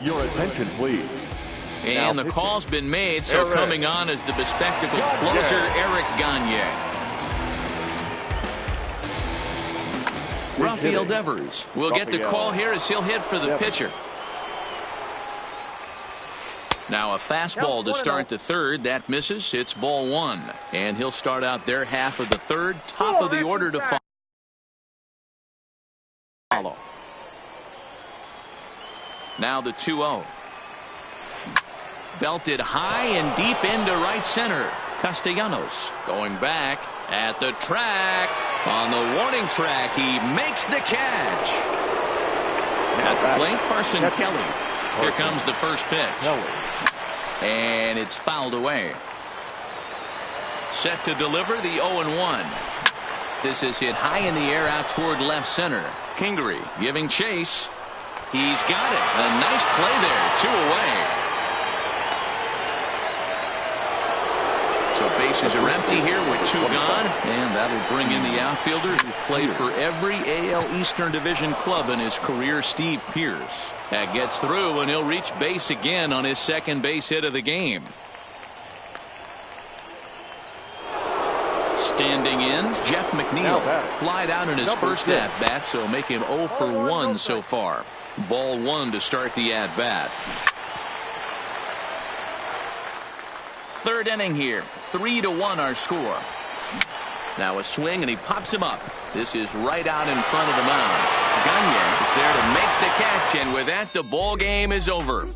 Your attention, please. And the call's been made, so coming on is the bespectacled closer, Eric Gagne. Rafael Devers will get the call here as he'll hit for the pitcher. Now a fastball to start the third. That misses. It's ball one. And he'll start out their half of the third. Top of the order to follow. Now the 2-0. Belted high and deep into right center. Castellanos going back at the track. On the warning track, he makes the catch. At the plate, Carson Kelly. Here comes the first pitch. And it's fouled away. Set to deliver the 0-1. This is hit high in the air out toward left center. Kingery giving chase. He's got it. A nice play there. 2 away. So bases are empty here with 2 gone. And that'll bring in the outfielder who's played for every AL Eastern Division club in his career, Steve Pearce. That gets through, and he'll reach base again on his second base hit of the game. Standing in, Jeff McNeil. Flied out in his first at-bat, so make him 0 for 1 so far. Ball 1 to start the at-bat. Third inning here. 3-1 our score. Now a swing, and he pops him up. This is right out in front of the mound. Gagne is there to make the catch, and with that, the ball game is over.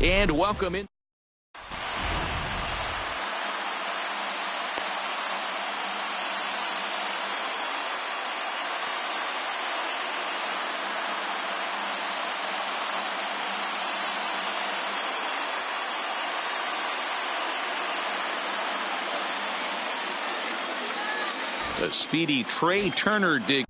And welcome in. A speedy Trey Turner dig.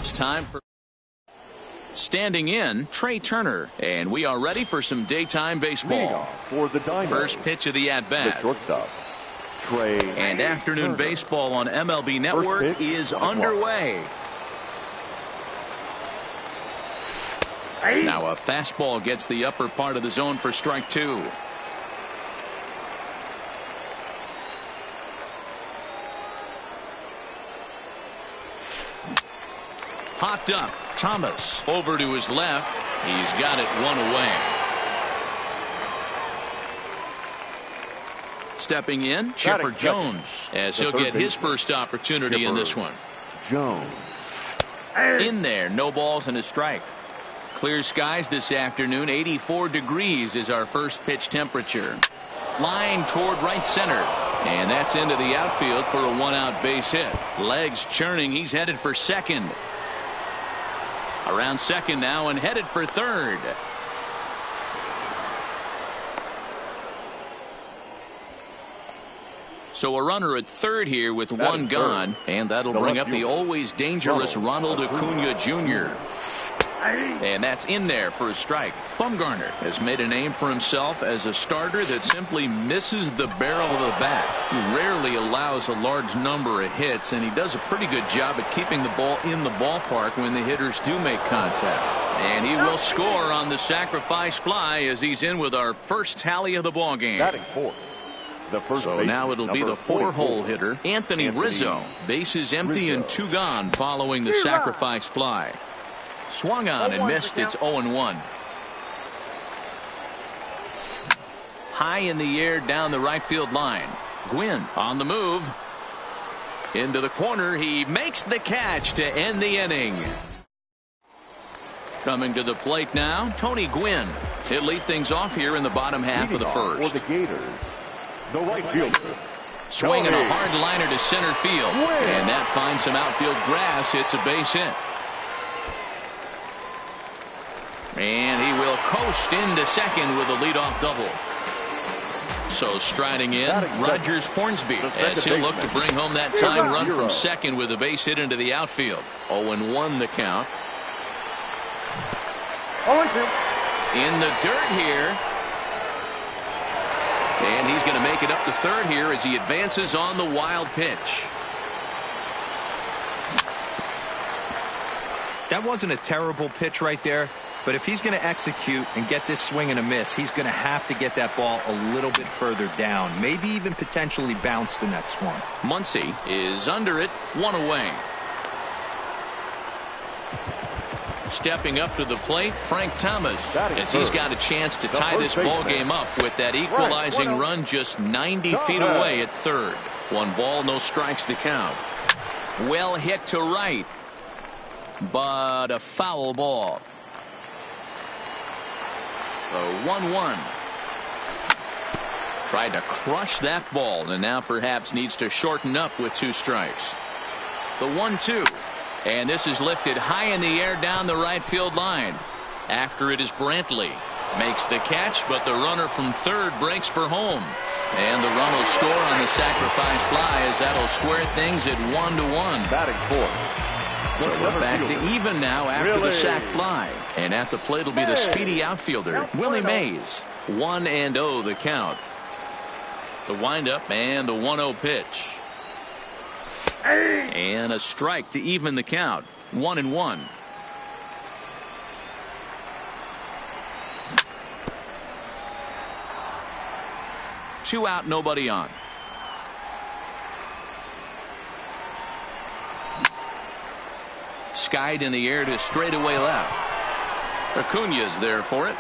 It's time for standing in Trey Turner, and we are ready for some daytime baseball. For the Dynamos, first pitch of the at-bat. The shortstop, Trey and afternoon Turner. baseball on MLB Network is underway. Now a fastball gets the upper part of the zone for strike 2. Popped up. Thomas over to his left. He's got it one away. Stepping in, Chipper Jones, as he'll get his first opportunity in this one. Jones. In there, no balls and a strike. Clear skies this afternoon. 84 degrees is our first pitch temperature. Line toward right center. And that's into the outfield for a one-out base hit. Legs churning. He's headed for second. Around second now and headed for third. So a runner at third here with one gone, and that'll bring up the always dangerous Ronald Acuna Jr. And that's in there for a strike. Bumgarner has made a name for himself as a starter that simply misses the barrel of the bat. He rarely allows a large number of hits, and he does a pretty good job at keeping the ball in the ballpark when the hitters do make contact. And he will score on the sacrifice fly as he's in with our first tally of the ball game. Batting fourth. So now it'll be the 4-hole hitter, Anthony Rizzo. Bases empty and 2 gone following the sacrifice fly. Swung on and missed. It's 0-1. High in the air down the right field line. Gwynn on the move. Into the corner. He makes the catch to end the inning. Coming to the plate now, Tony Gwynn. He'll lead things off here in the bottom half of the first. For the Gators, the right fielder. Swinging a hard liner to center field. And that finds some outfield grass. It's a base hit. And he will coast into second with a leadoff double. So striding in, Rogers Hornsby, as he'll look to bring home that tying run from second with a base hit into the outfield. 0-1 the count. 0-2. In the dirt here. And he's going to make it up to third here as he advances on the wild pitch. That wasn't a terrible pitch right there. But if he's going to execute and get this swing and a miss, he's going to have to get that ball a little bit further down. Maybe even potentially bounce the next one. Muncy is under it, 1 away. Stepping up to the plate, Frank Thomas, as he's got a chance to tie this ball game up with that equalizing run just 90 feet away at third. 1 ball, no strikes to count. Well hit to right, but a foul ball. So 1-1. Tried to crush that ball and now perhaps needs to shorten up with 2 strikes. The 1-2. And this is lifted high in the air down the right field line. After it is Brantley. Makes the catch, but the runner from third breaks for home. And the run will score on the sacrifice fly as that'll square things at 1-1. Batting fourth. So we're back to even now after the sac fly. And at the plate will be the speedy outfielder, Willie Mays. 1-0 the count. The windup and the 1-0 pitch. And a strike to even the count. 1-1. Two out, nobody on. Skied in the air to straightaway left. Acuna's there for it.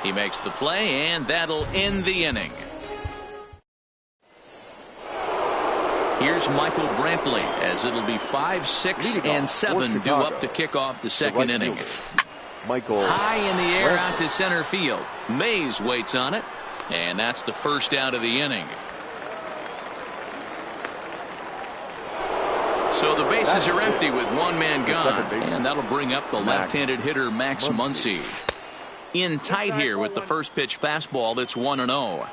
He makes the play, and that'll end the inning. Here's Michael Brantley, as it'll be 5, 6, and 7 due up to kick off the second inning. Michael high in the air out to center field. Mays waits on it, and that's the first out of the inning. So the bases are empty with 1 man gone, and that'll bring up the left-handed hitter Max Muncy. In tight here with the first pitch fastball. That's 1-0.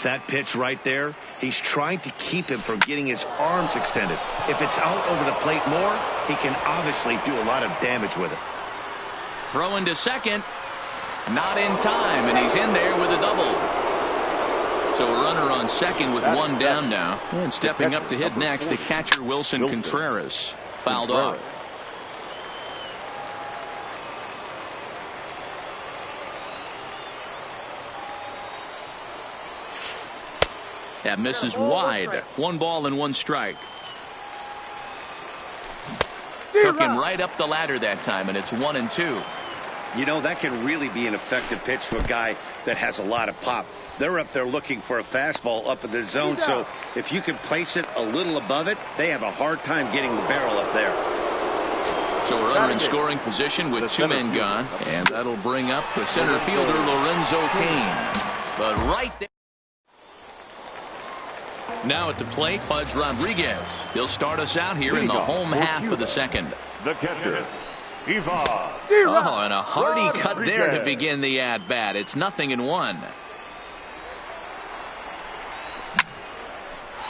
That pitch right there, he's trying to keep him from getting his arms extended. If it's out over the plate more, he can obviously do a lot of damage with it. Throwing to second. Not in time, and he's in there with a double. So a runner on second with one down now. And stepping up to hit next, the catcher Wilson Contreras. Fouled off. That misses wide. 1 ball and 1 strike. Took him right up the ladder that time, and it's 1-2. You know, that can really be an effective pitch to a guy that has a lot of pop. They're up there looking for a fastball up in the zone, so if you can place it a little above it, they have a hard time getting the barrel up there. So a runner in scoring position with 2 men gone, and that'll bring up the center fielder Lorenzo Cain. But right there. Now at the plate, Pudge Rodriguez. He'll start us out here in the home half of the second. The catcher, Ivan. Oh, and a hearty cut there to begin the at-bat. It's 0-1.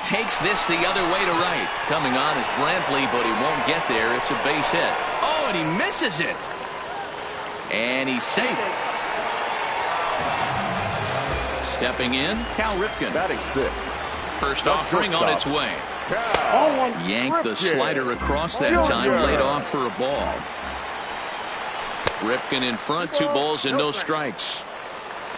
Takes this the other way to right. Coming on is Brantley, but he won't get there. It's a base hit. Oh, and he misses it. And he's safe. Stepping in, Cal Ripken. Batting 6. First offering on its way. Yanked the slider across that time, laid off for a ball. Ripken in front, 2 balls and no strikes.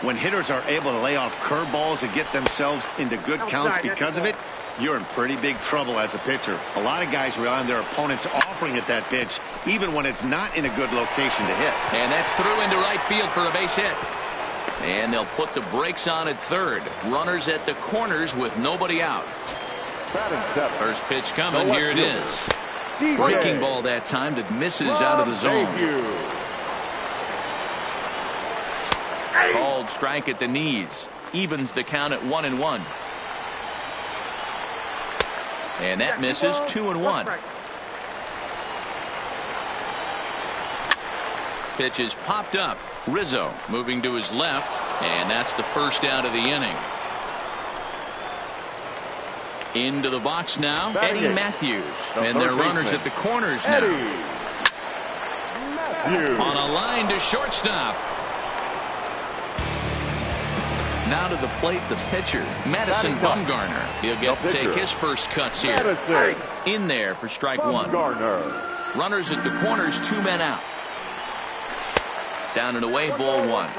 When hitters are able to lay off curveballs and get themselves into good counts because of it, you're in pretty big trouble as a pitcher. A lot of guys rely on their opponents offering at that pitch, even when it's not in a good location to hit. And that's through into right field for a base hit. And they'll put the brakes on at third. Runners at the corners with nobody out. First pitch coming. Here it is. Breaking ball that time that misses out of the zone. Called strike at the knees. Evens the count at 1-1. And that misses 2-1. Pitch is popped up. Rizzo moving to his left, and that's the first out of the inning. Into the box now, Eddie Matthews. And their runners at the corners now. On a line to shortstop. Now to the plate, the pitcher, Madison Bumgarner. He'll get to take his first cuts here. In there for strike 1. Runners at the corners, 2 men out. Down and away, ball 1.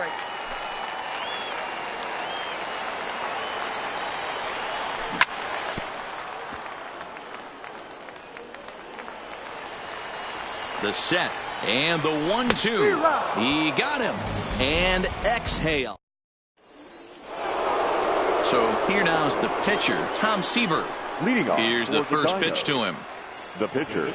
The set and the 1-2. He got him. And exhale. So here now's the pitcher, Tom Seaver. Leading off. Here's the first pitch to him. The pitcher,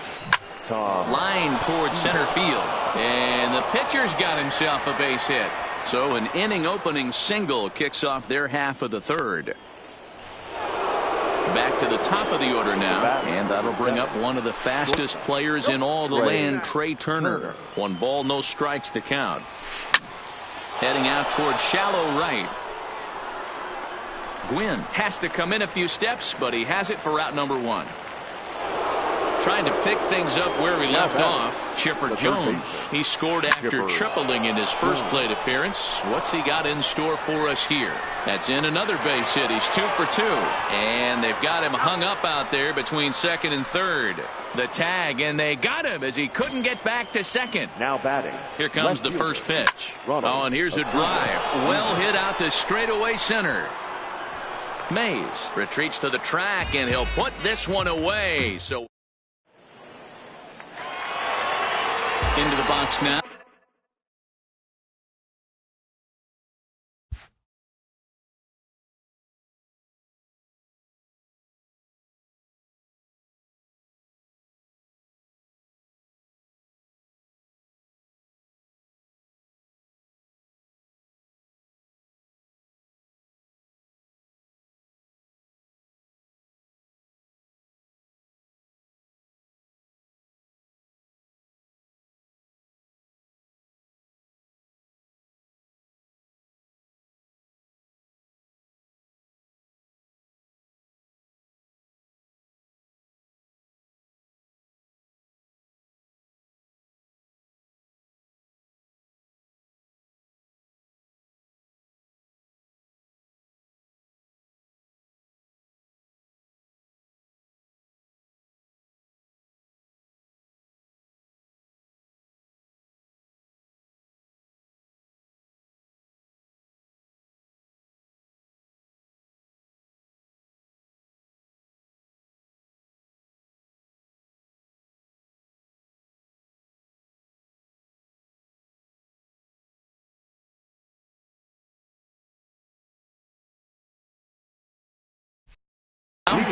Tom. Line towards center field. And the pitcher's got himself a base hit. So an inning opening single kicks off their half of the third. Back to the top of the order now. And that'll bring up one of the fastest players in all the land, Trey Turner. 1 ball, no strikes to count. Heading out towards shallow right. Gwynn has to come in a few steps, but he has it for out number 1. Trying to pick things up where he left off, Chipper Jones. He scored after tripling in his first plate appearance. What's he got in store for us here? That's in another base hit. He's 2 for 2. And they've got him hung up out there between second and third. The tag, and they got him as he couldn't get back to second. Now batting. Here comes the first pitch. Oh, and here's a drive. Well hit out to straightaway center. Mays retreats to the track, and he'll put this one away. So into the box now.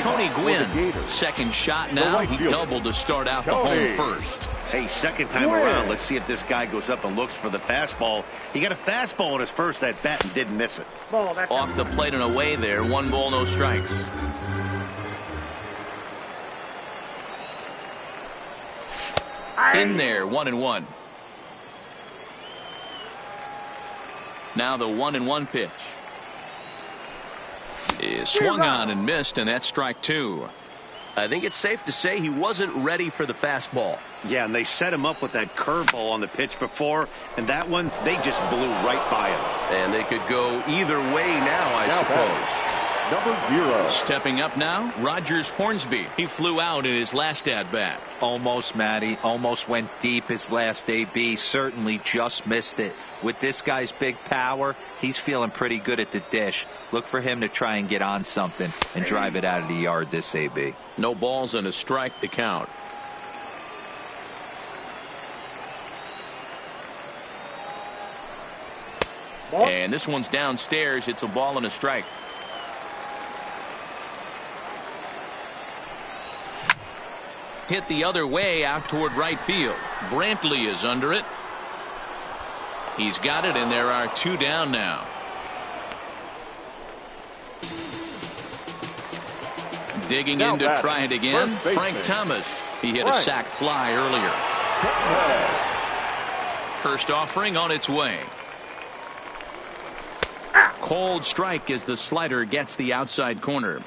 Tony Gwynn, second shot now. He doubled to start out the home first. Hey, second time around, let's see if this guy goes up and looks for the fastball. He got a fastball in his first at bat and didn't miss it. Off the plate and away there. 1 ball, no strikes. In there, 1-1. Now the 1-1 pitch is swung on and missed, and that's strike 2. I think it's safe to say he wasn't ready for the fastball. Yeah, and they set him up with that curveball on the pitch before, and that one, they just blew right by him. And they could go either way now, I suppose. Number 0. Stepping up now, Rogers Hornsby. He flew out in his last at-bat. Almost, Matty. Almost went deep his last AB. Certainly just missed it. With this guy's big power, he's feeling pretty good at the dish. Look for him to try and get on something and drive it out of the yard this AB. No balls and a strike to count. And this one's downstairs. It's a ball and a strike. Hit the other way out toward right field. Brantley is under it. He's got it, and there are 2 down now. Digging in to try it again. Frank Thomas. He hit a sac fly earlier. First offering on its way. Cold strike as the slider gets the outside corner.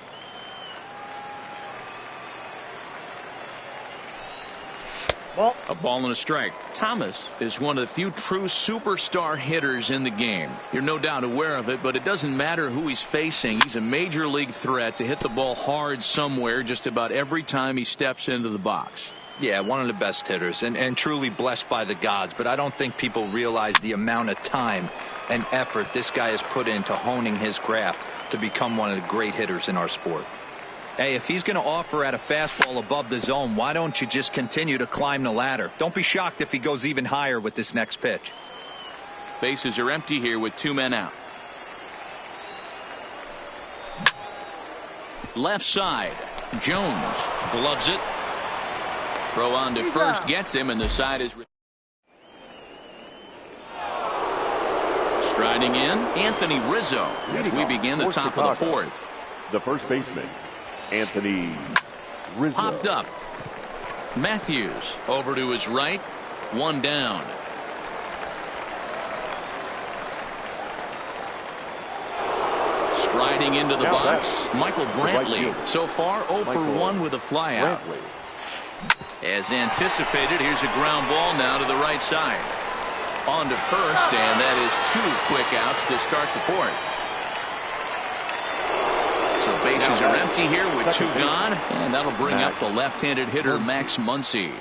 A ball and a strike. Thomas is one of the few true superstar hitters in the game. You're no doubt aware of it, but it doesn't matter who he's facing. He's a major league threat to hit the ball hard somewhere just about every time he steps into the box. Yeah, one of the best hitters and truly blessed by the gods, but I don't think people realize the amount of time and effort this guy has put into honing his craft to become one of the great hitters in our sport. Hey, if he's going to offer at a fastball above the zone, why don't you just continue to climb the ladder? Don't be shocked if he goes even higher with this next pitch. Bases are empty here with 2 men out. Left side. Jones gloves it. Throw on to first gets him, and the side is striding in. Anthony Rizzo as we begin the top of the 4th. The first baseman, Anthony Rizzo. Popped up. Matthews over to his right. 1 down. Striding into the box, Michael Brantley. So far 0 for 1 with a flyout. As anticipated, here's a ground ball now to the right side. On to first, and that is 2 quick outs to start the 4th. So bases are empty here with 2 gone, and that'll bring up the left-handed hitter Max Muncy.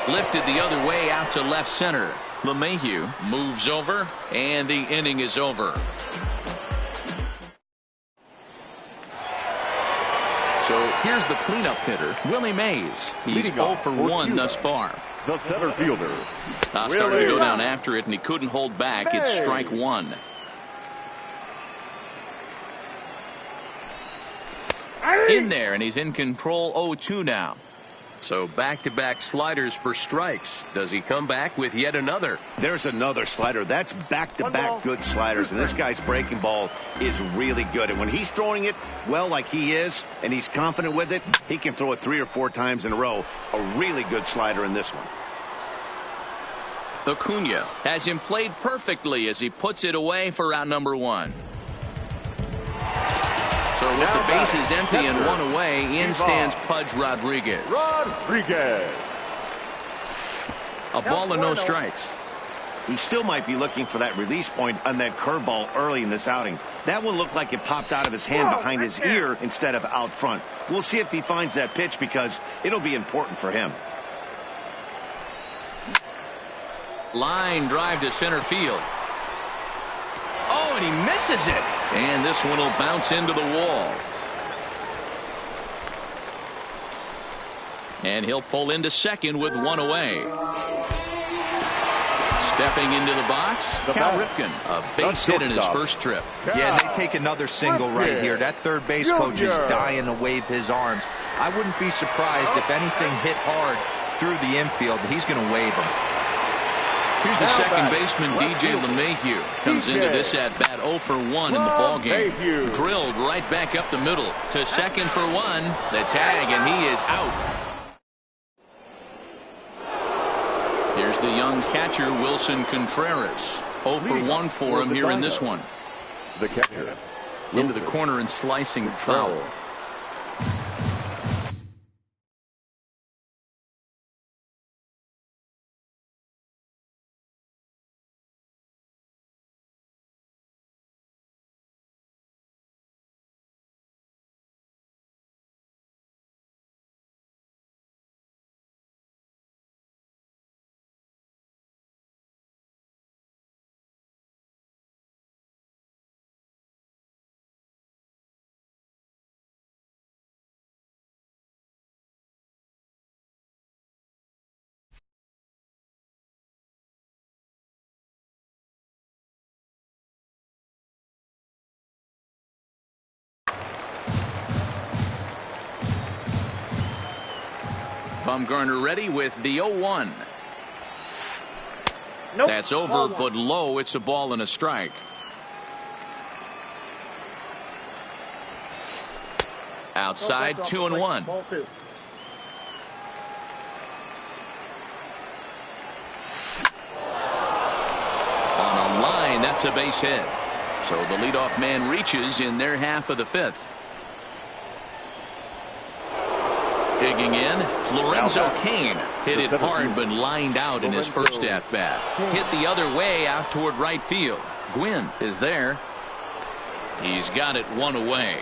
Lifted the other way out to left center. LeMahieu moves over, and the inning is over. So here's the cleanup hitter, Willie Mays. He's 0 for 1 thus far. The center fielder. Started to go down after it, and he couldn't hold back. It's strike 1. In there, and he's in control. 0-2 now. So back-to-back sliders for strikes. Does he come back with yet another? There's another slider. That's back-to-back good sliders, and this guy's breaking ball is really good. And when he's throwing it well like he is, and he's confident with it, he can throw it 3 or 4 times in a row. A really good slider in this one. Acuna has him played perfectly as he puts it away for out number 1. So with the bases empty and 1 away, in stands Pudge Rodriguez. A ball and no strikes. He still might be looking for that release point on that curveball early in this outing. That one looked like it popped out of his hand behind his ear instead of out front. We'll see if he finds that pitch because it'll be important for him. Line drive to center field. Oh, and he misses it. And this one will bounce into the wall. And he'll pull into second with 1 away. Stepping into the box, Cal Ripken, a base hit in his first trip. Yeah, they take another single right here. That third base coach is dying to wave his arms. I wouldn't be surprised if anything hit hard through the infield. He's going to wave them. Here's the second baseman, DJ LeMahieu. Comes into this at-bat 0 for 1 in the ballgame. Drilled right back up the middle to second for 1. The tag, and he is out. Here's the young catcher, Wilson Contreras. 0 for 1 for him here in this one. The catcher. Into the corner and slicing foul. Bumgarner ready with the 0-1. Nope. That's over, but low. It's a ball and a strike. Outside, 2-1. Ball 2. On a line, that's a base hit. So the leadoff man reaches in their half of the fifth. Digging in, it's Lorenzo Cain. Hit it hard, but lined out in his first at-bat. Hit the other way out toward right field. Gwynn is there. He's got it one away.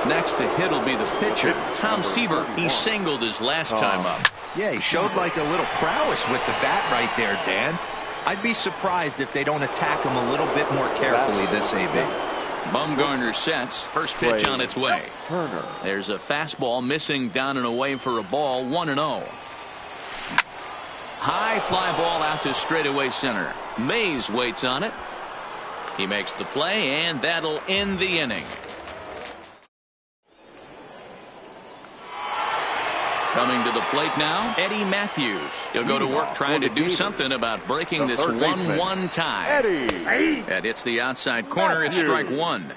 Next to hit will be the pitcher, Tom Seaver. He singled his last time up. Yeah, he showed like a little prowess with the bat right there, Dan. I'd be surprised if they don't attack him a little bit more carefully this AB. Bumgarner sets. First pitch on its way. There's a fastball missing down and away for a ball. 1-0. High fly ball out to straightaway center. Mays waits on it. He makes the play, and that'll end the inning. Coming to the plate now, Eddie Matthews. He'll go to work trying to do something about breaking this 1-1 tie. That hits the outside corner. It's strike one.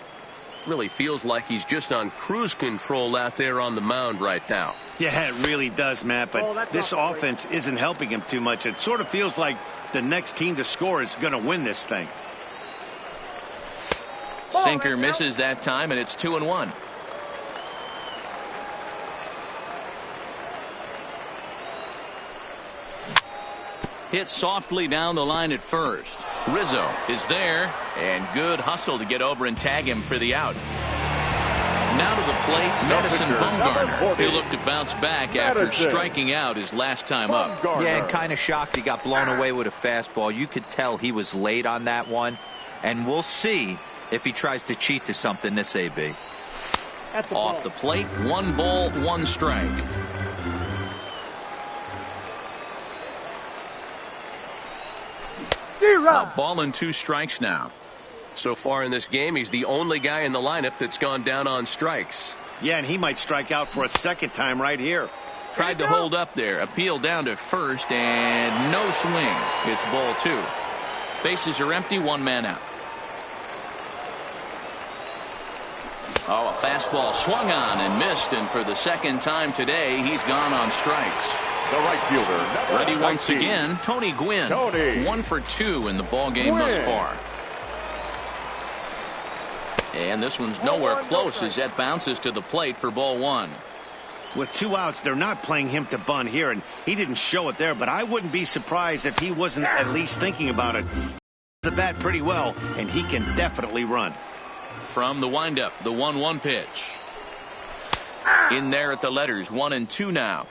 Really feels like he's just on cruise control out there on the mound right now. Yeah, it really does, Matt. But this offense isn't helping him too much. It sort of feels like the next team to score is going to win this thing. Sinker misses that time, and it's 2-1. Hit softly down the line at first. Rizzo is there, and good hustle to get over and tag him for the out. Now to the plate, Madison Bumgarner. He'll look to bounce back after striking out his last time up. Yeah, and kind of shocked he got blown away with a fastball. You could tell he was late on that one, and we'll see if he tries to cheat to something this AB. Off the plate, 1 ball, 1 strike. A ball and 2 strikes now. So far in this game, he's the only guy in the lineup that's gone down on strikes. Yeah, and he might strike out for a second time right here. Tried to hold up there. Appeal down to first, and no swing. It's ball 2. Bases are empty, 1 man out. Oh, a fastball swung on and missed, and for the second time today, he's gone on strikes. The right fielder. Ready once again, Tony Gwynn. 1 for 2 in the ball game thus far. And this one's nowhere close as that bounces to the plate for ball 1. With 2 outs, they're not playing him to bunt here, and he didn't show it there, but I wouldn't be surprised if he wasn't at least thinking about it. The bat pretty well, and he can definitely run. From the windup, the 1-1 pitch. In there at the letters, 1 and 2 now.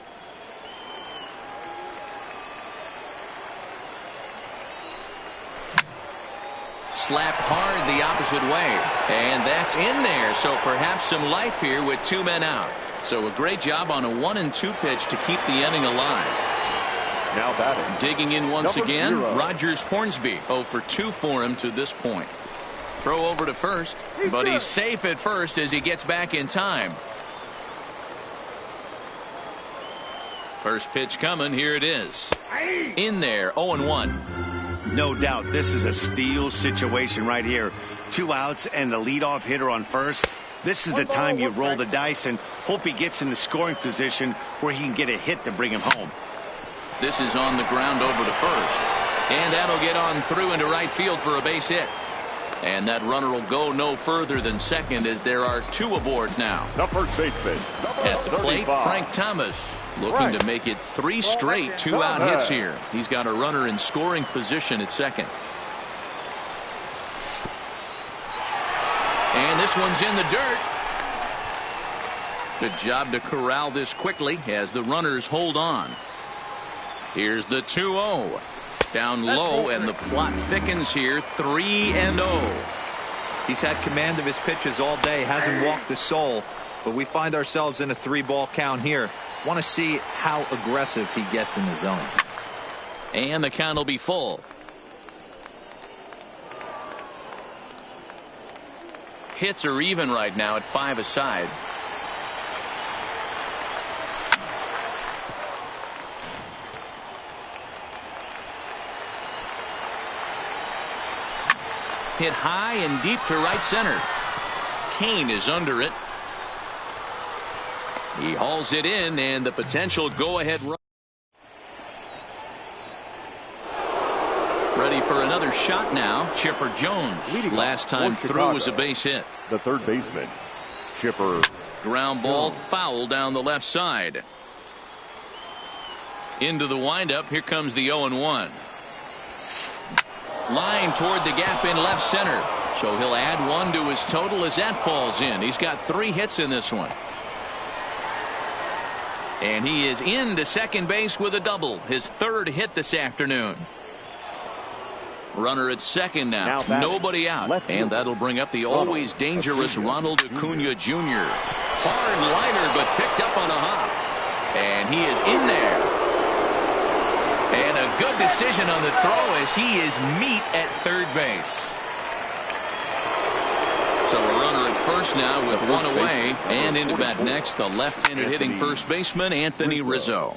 Slapped hard the opposite way, and that's in there, so perhaps some life here with 2 men out. So a great job on a 1 and 2 pitch to keep the inning alive. Now batting. Digging in once Number again, 0. Rogers Hornsby. 0 for 2 for him to this point. Throw over to first, but he's safe at first as he gets back in time. First pitch coming. Here it is. In there. 0-1. No doubt this is a steal situation right here. 2 outs and the leadoff hitter on first. This is the time you roll the dice and hope he gets in the scoring position where he can get a hit to bring him home. This is on the ground over to first. And that'll get on through into right field for a base hit. And that runner will go no further than second as there are 2 aboard now. The first baseman. At the plate, Frank Thomas looking to make it 3 straight 2-out hits here. He's got a runner in scoring position at second. And this one's in the dirt. Good job to corral this quickly as the runners hold on. Here's the 2-0. Down low, and the plot thickens here. 3-0. He's had command of his pitches all day. Hasn't walked a soul. But we find ourselves in a 3-ball count here. Want to see how aggressive he gets in the zone. And the count will be full. Hits are even right now at 5 aside. Hit high and deep to right center. Kane is under it. He hauls it in, and the potential go-ahead run. Ready for another shot now. Chipper Jones. Last time through was a base hit. The third baseman, Chipper. Ground ball foul down the left side. Into the windup. Here comes the 0-1. Line toward the gap in left center. So he'll add 1 to his total as that falls in. He's got 3 hits in this one. And he is into second base with a double. His 3rd hit this afternoon. Runner at second now. Nobody out. And that'll bring up the always dangerous Ronald Acuna Jr. Hard liner, but picked up on a hop. And he is in there. And a good decision on the throw as he is meat at third base. So a runner at first now with 1 away. And into bat next, the left-handed hitting first baseman, Anthony Rizzo.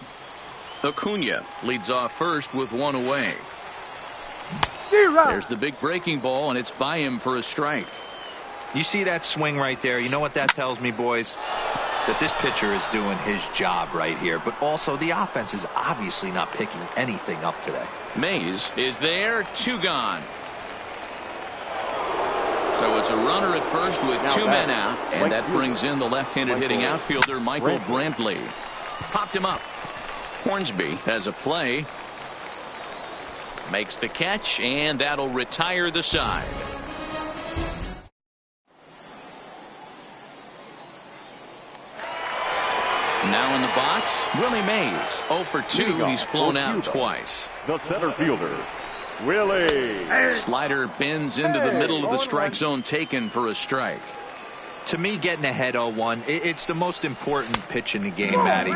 Acuna leads off first with 1 away. There's the big breaking ball, and it's by him for a strike. You see that swing right there? You know what that tells me, boys? That this pitcher is doing his job right here. But also, the offense is obviously not picking anything up today. Mays is there. 2 gone. So it's a runner at first with 2 men out. And that brings in the left-handed hitting outfielder, Michael Brantley. Popped him up. Hornsby has a play. Makes the catch, and that'll retire the side. Now in the box, Willie Mays. 0 for 2. He's flown out twice. The center fielder, Willie. Slider bends into the middle of the strike zone, taken for a strike. To me, getting ahead 0-1, it's the most important pitch in the game, Matty.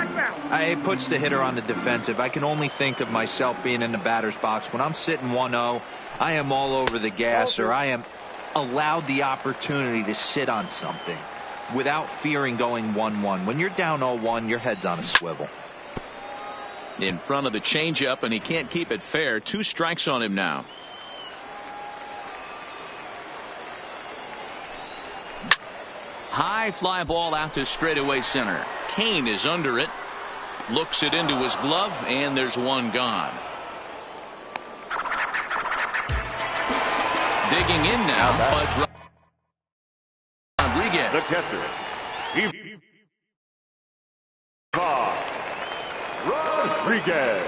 It puts the hitter on the defensive. I can only think of myself being in the batter's box. When I'm sitting 1-0, I am all over the gas, or I am allowed the opportunity to sit on something without fearing going 1-1. When you're down 0-1, your head's on a swivel. In front of the changeup, and he can't keep it fair. 2 strikes on him now. High fly ball out to straightaway center. Kane is under it. Looks it into his glove, and there's 1 gone. Digging in now, Fudge Rodriguez. The catcher, Rodriguez.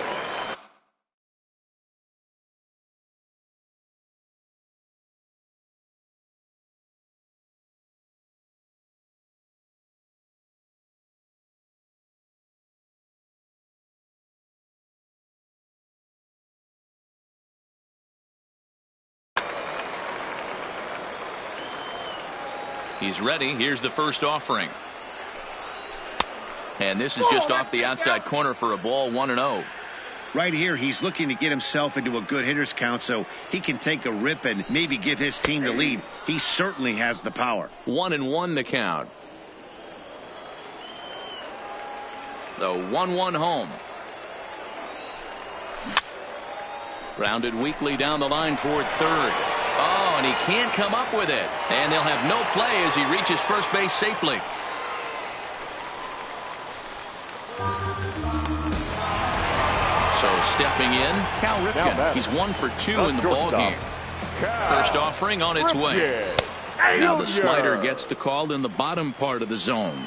He's ready. Here's the first offering. And this is just off the outside corner for a ball. 1-0. Right here, he's looking to get himself into a good hitter's count so he can take a rip and maybe give his team the lead. He certainly has the power. 1-1 the count. The 1-1 home. Grounded weakly down the line toward third. Oh, and he can't come up with it. And they'll have no play as he reaches first base safely. So stepping in, Cal Ripken. He's 1 for 2 in the ball game. First offering on its way. Now the slider gets the call in the bottom part of the zone.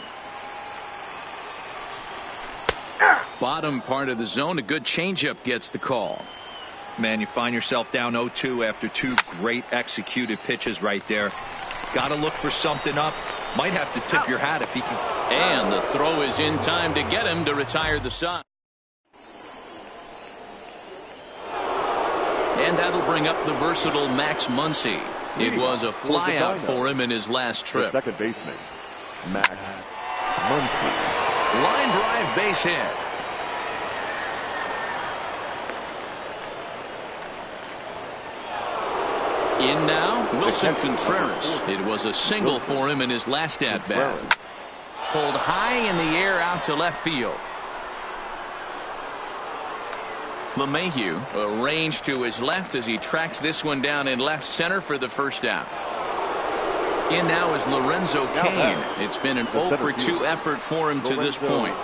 Bottom part of the zone, a good changeup gets the call. Man, you find yourself down 0-2 after 2 great executed pitches right there. Got to look for something up. Might have to tip your hat if he can. And the throw is in time to get him to retire the side. And that'll bring up the versatile Max Muncy. It was a flyout for him in his last trip. The second baseman, Max Muncy. Line drive base hit. In now, Wilson Contreras. It was a single for him in his last at-bat. Pulled high in the air out to left field. LeMahieu arranged to his left as he tracks this one down in left center for the first out. In now is Lorenzo Cain. It's been an 0 for 2 effort for him to this point.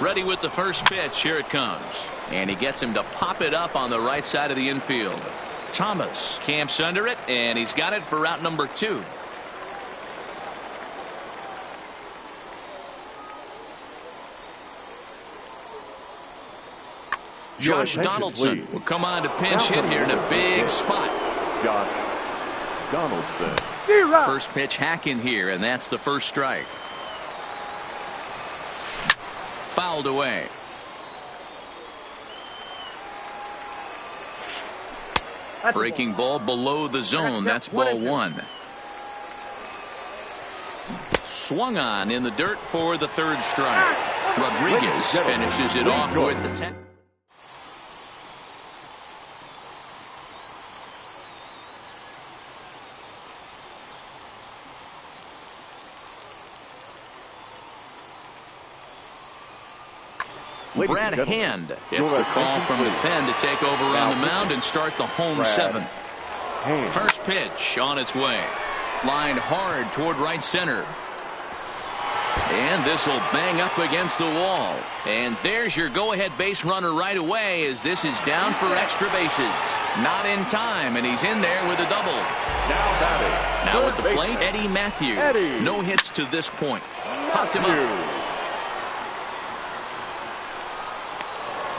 Ready with the first pitch. Here it comes. And he gets him to pop it up on the right side of the infield. Thomas camps under it, and he's got it for route number 2. Josh Donaldson will come on to pinch hit here in a big spot. Josh Donaldson. First pitch hack in here, and that's the first strike. Fouled away. Breaking ball below the zone. That's ball 1. Swung on in the dirt for the third strike. Rodriguez finishes it off with the 10. Brad Hand gets the call from the pen to take over on the mound and start the home 7th. First pitch on its way. Lined hard toward right center. And this will bang up against the wall. And there's your go-ahead base runner right away as this is down for extra bases. Not in time, and he's in there with a double. Now at the plate, Eddie Matthews. No hits to this point. Popped him up.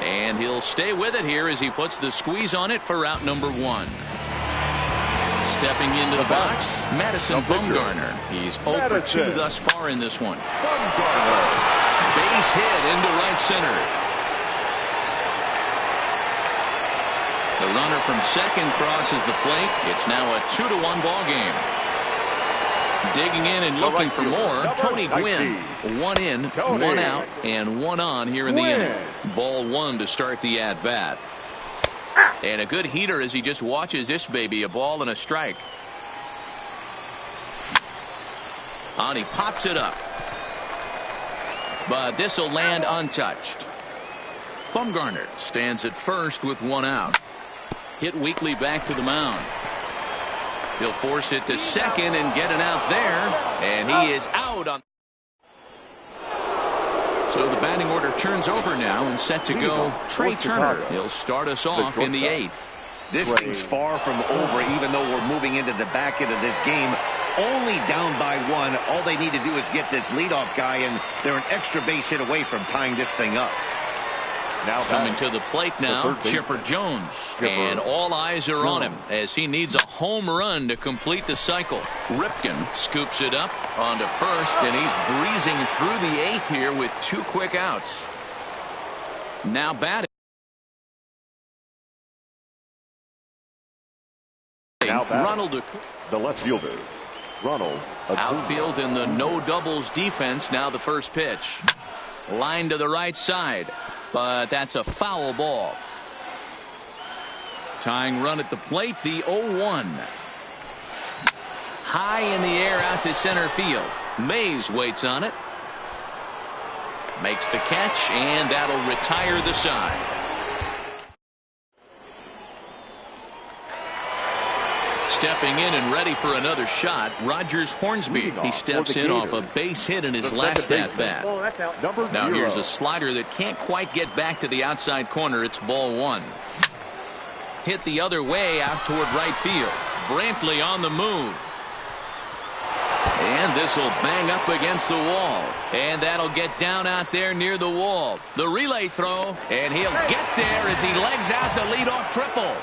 And he'll stay with it here as he puts the squeeze on it for route number 1. Stepping into the box, Madison Bumgarner. He's 0 for 2 thus far in this one. Base hit into right center. The runner from second crosses the plate. It's now a 2-1 ball game. Digging in and looking for more, Tony Gwynn. 1 in, 1 out, and 1 on here in the inning. Ball 1 to start the at-bat. And a good heater as he just watches this baby, a ball and a strike. And he pops it up. But this will land untouched. Bumgarner stands at first with 1 out. Hit weakly back to the mound. He'll force it to second and get it out there. And he is out on. So the batting order turns over now and set to go Trey Turner. He'll start us off in the 8th. This thing's far from over, even though we're moving into the back end of this game. Only down by 1. All they need to do is get this leadoff guy, and they're an extra base hit away from tying this thing up. Now coming to the plate now, Chipper Jones. And all eyes are on him as he needs a home run to complete the cycle. Ripken scoops it up onto first, and he's breezing through the 8th here with 2 quick outs. Now batting. Ronald Acuna. The left fielder, Ronald Acuna. Outfield in the no doubles defense. Now the first pitch. Line to the right side. but that's a foul ball. Tying run at the plate, the 0-1. High in the air out to center field. Mays waits on it. Makes the catch, and that'll retire the side. Stepping in and ready for another shot, Rogers Hornsby. He steps in off a base hit in his last at-bat. Now here's a slider that can't quite get back to the outside corner. It's ball one. Hit the other way out toward right field. Brantley on the move. And this will bang up against the wall. And that'll get down out there near the wall. The relay throw, and he'll get there as he legs out the leadoff triple.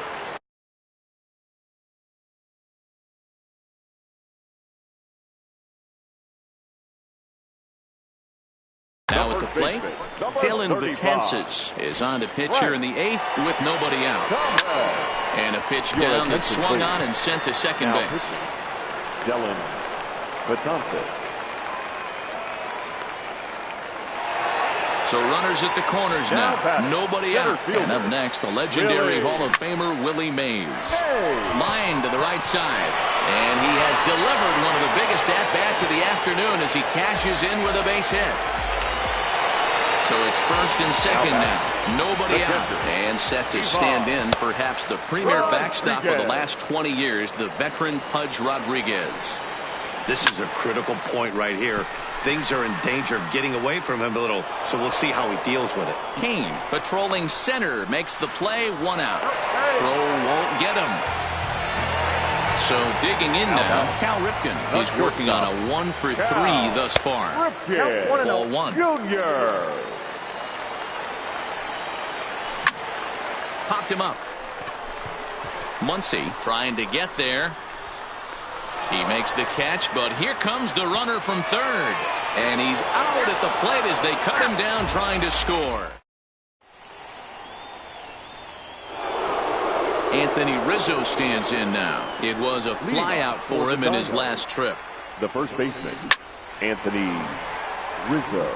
Now at the plate, Dylan Betances is on to pitch here in the 8th with nobody out. And a pitch down that's swung on and sent to second base. Dylan Betances. So runners at the corners now. Nobody out. And up next, the legendary Hall of Famer Willie Mays. Line to the right side. And he has delivered one of the biggest at-bats of the afternoon as he cashes in with a base hit. So it's first and second now. Nobody out. And set to stand in perhaps the premier backstop of the last 20 years, the veteran Pudge Rodriguez. This is a critical point right here. Things are in danger of getting away from him a little, so we'll see how he deals with it. Kane patrolling center makes the play, one out. Throw won't get him. So digging in now, Cal Ripken. He's working on a 1-for-3 thus far. Ball one. Junior. Popped him up. Muncy trying to get there. He makes the catch, but here comes the runner from third. And he's out at the plate as they cut him down trying to score. Anthony Rizzo stands in now. It was a flyout for him in his last trip. The first baseman, Anthony Rizzo.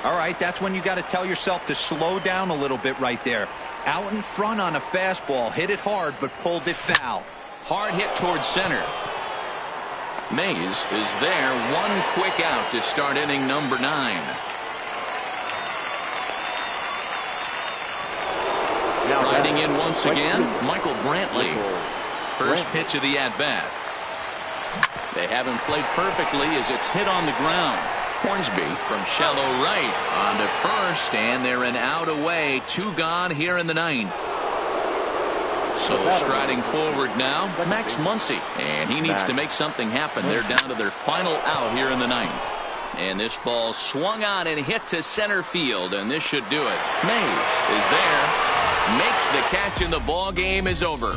All right, that's when you got to tell yourself to slow down a little bit right there. Out in front on a fastball, hit it hard, but pulled it foul. Hard hit towards center. Mays is there, one quick out to start inning number 9. Riding in once again, Michael Brantley. First pitch of the at-bat. They haven't played perfectly as it's hit on the ground. Hornsby from shallow right on to first, and they're an out away. 2 gone here in the 9th. So striding forward now, Max Muncy, and he needs to make something happen. They're down to their final out here in the 9th. And this ball swung on and hit to center field, and this should do it. Mays is there, makes the catch, and the ball game is over.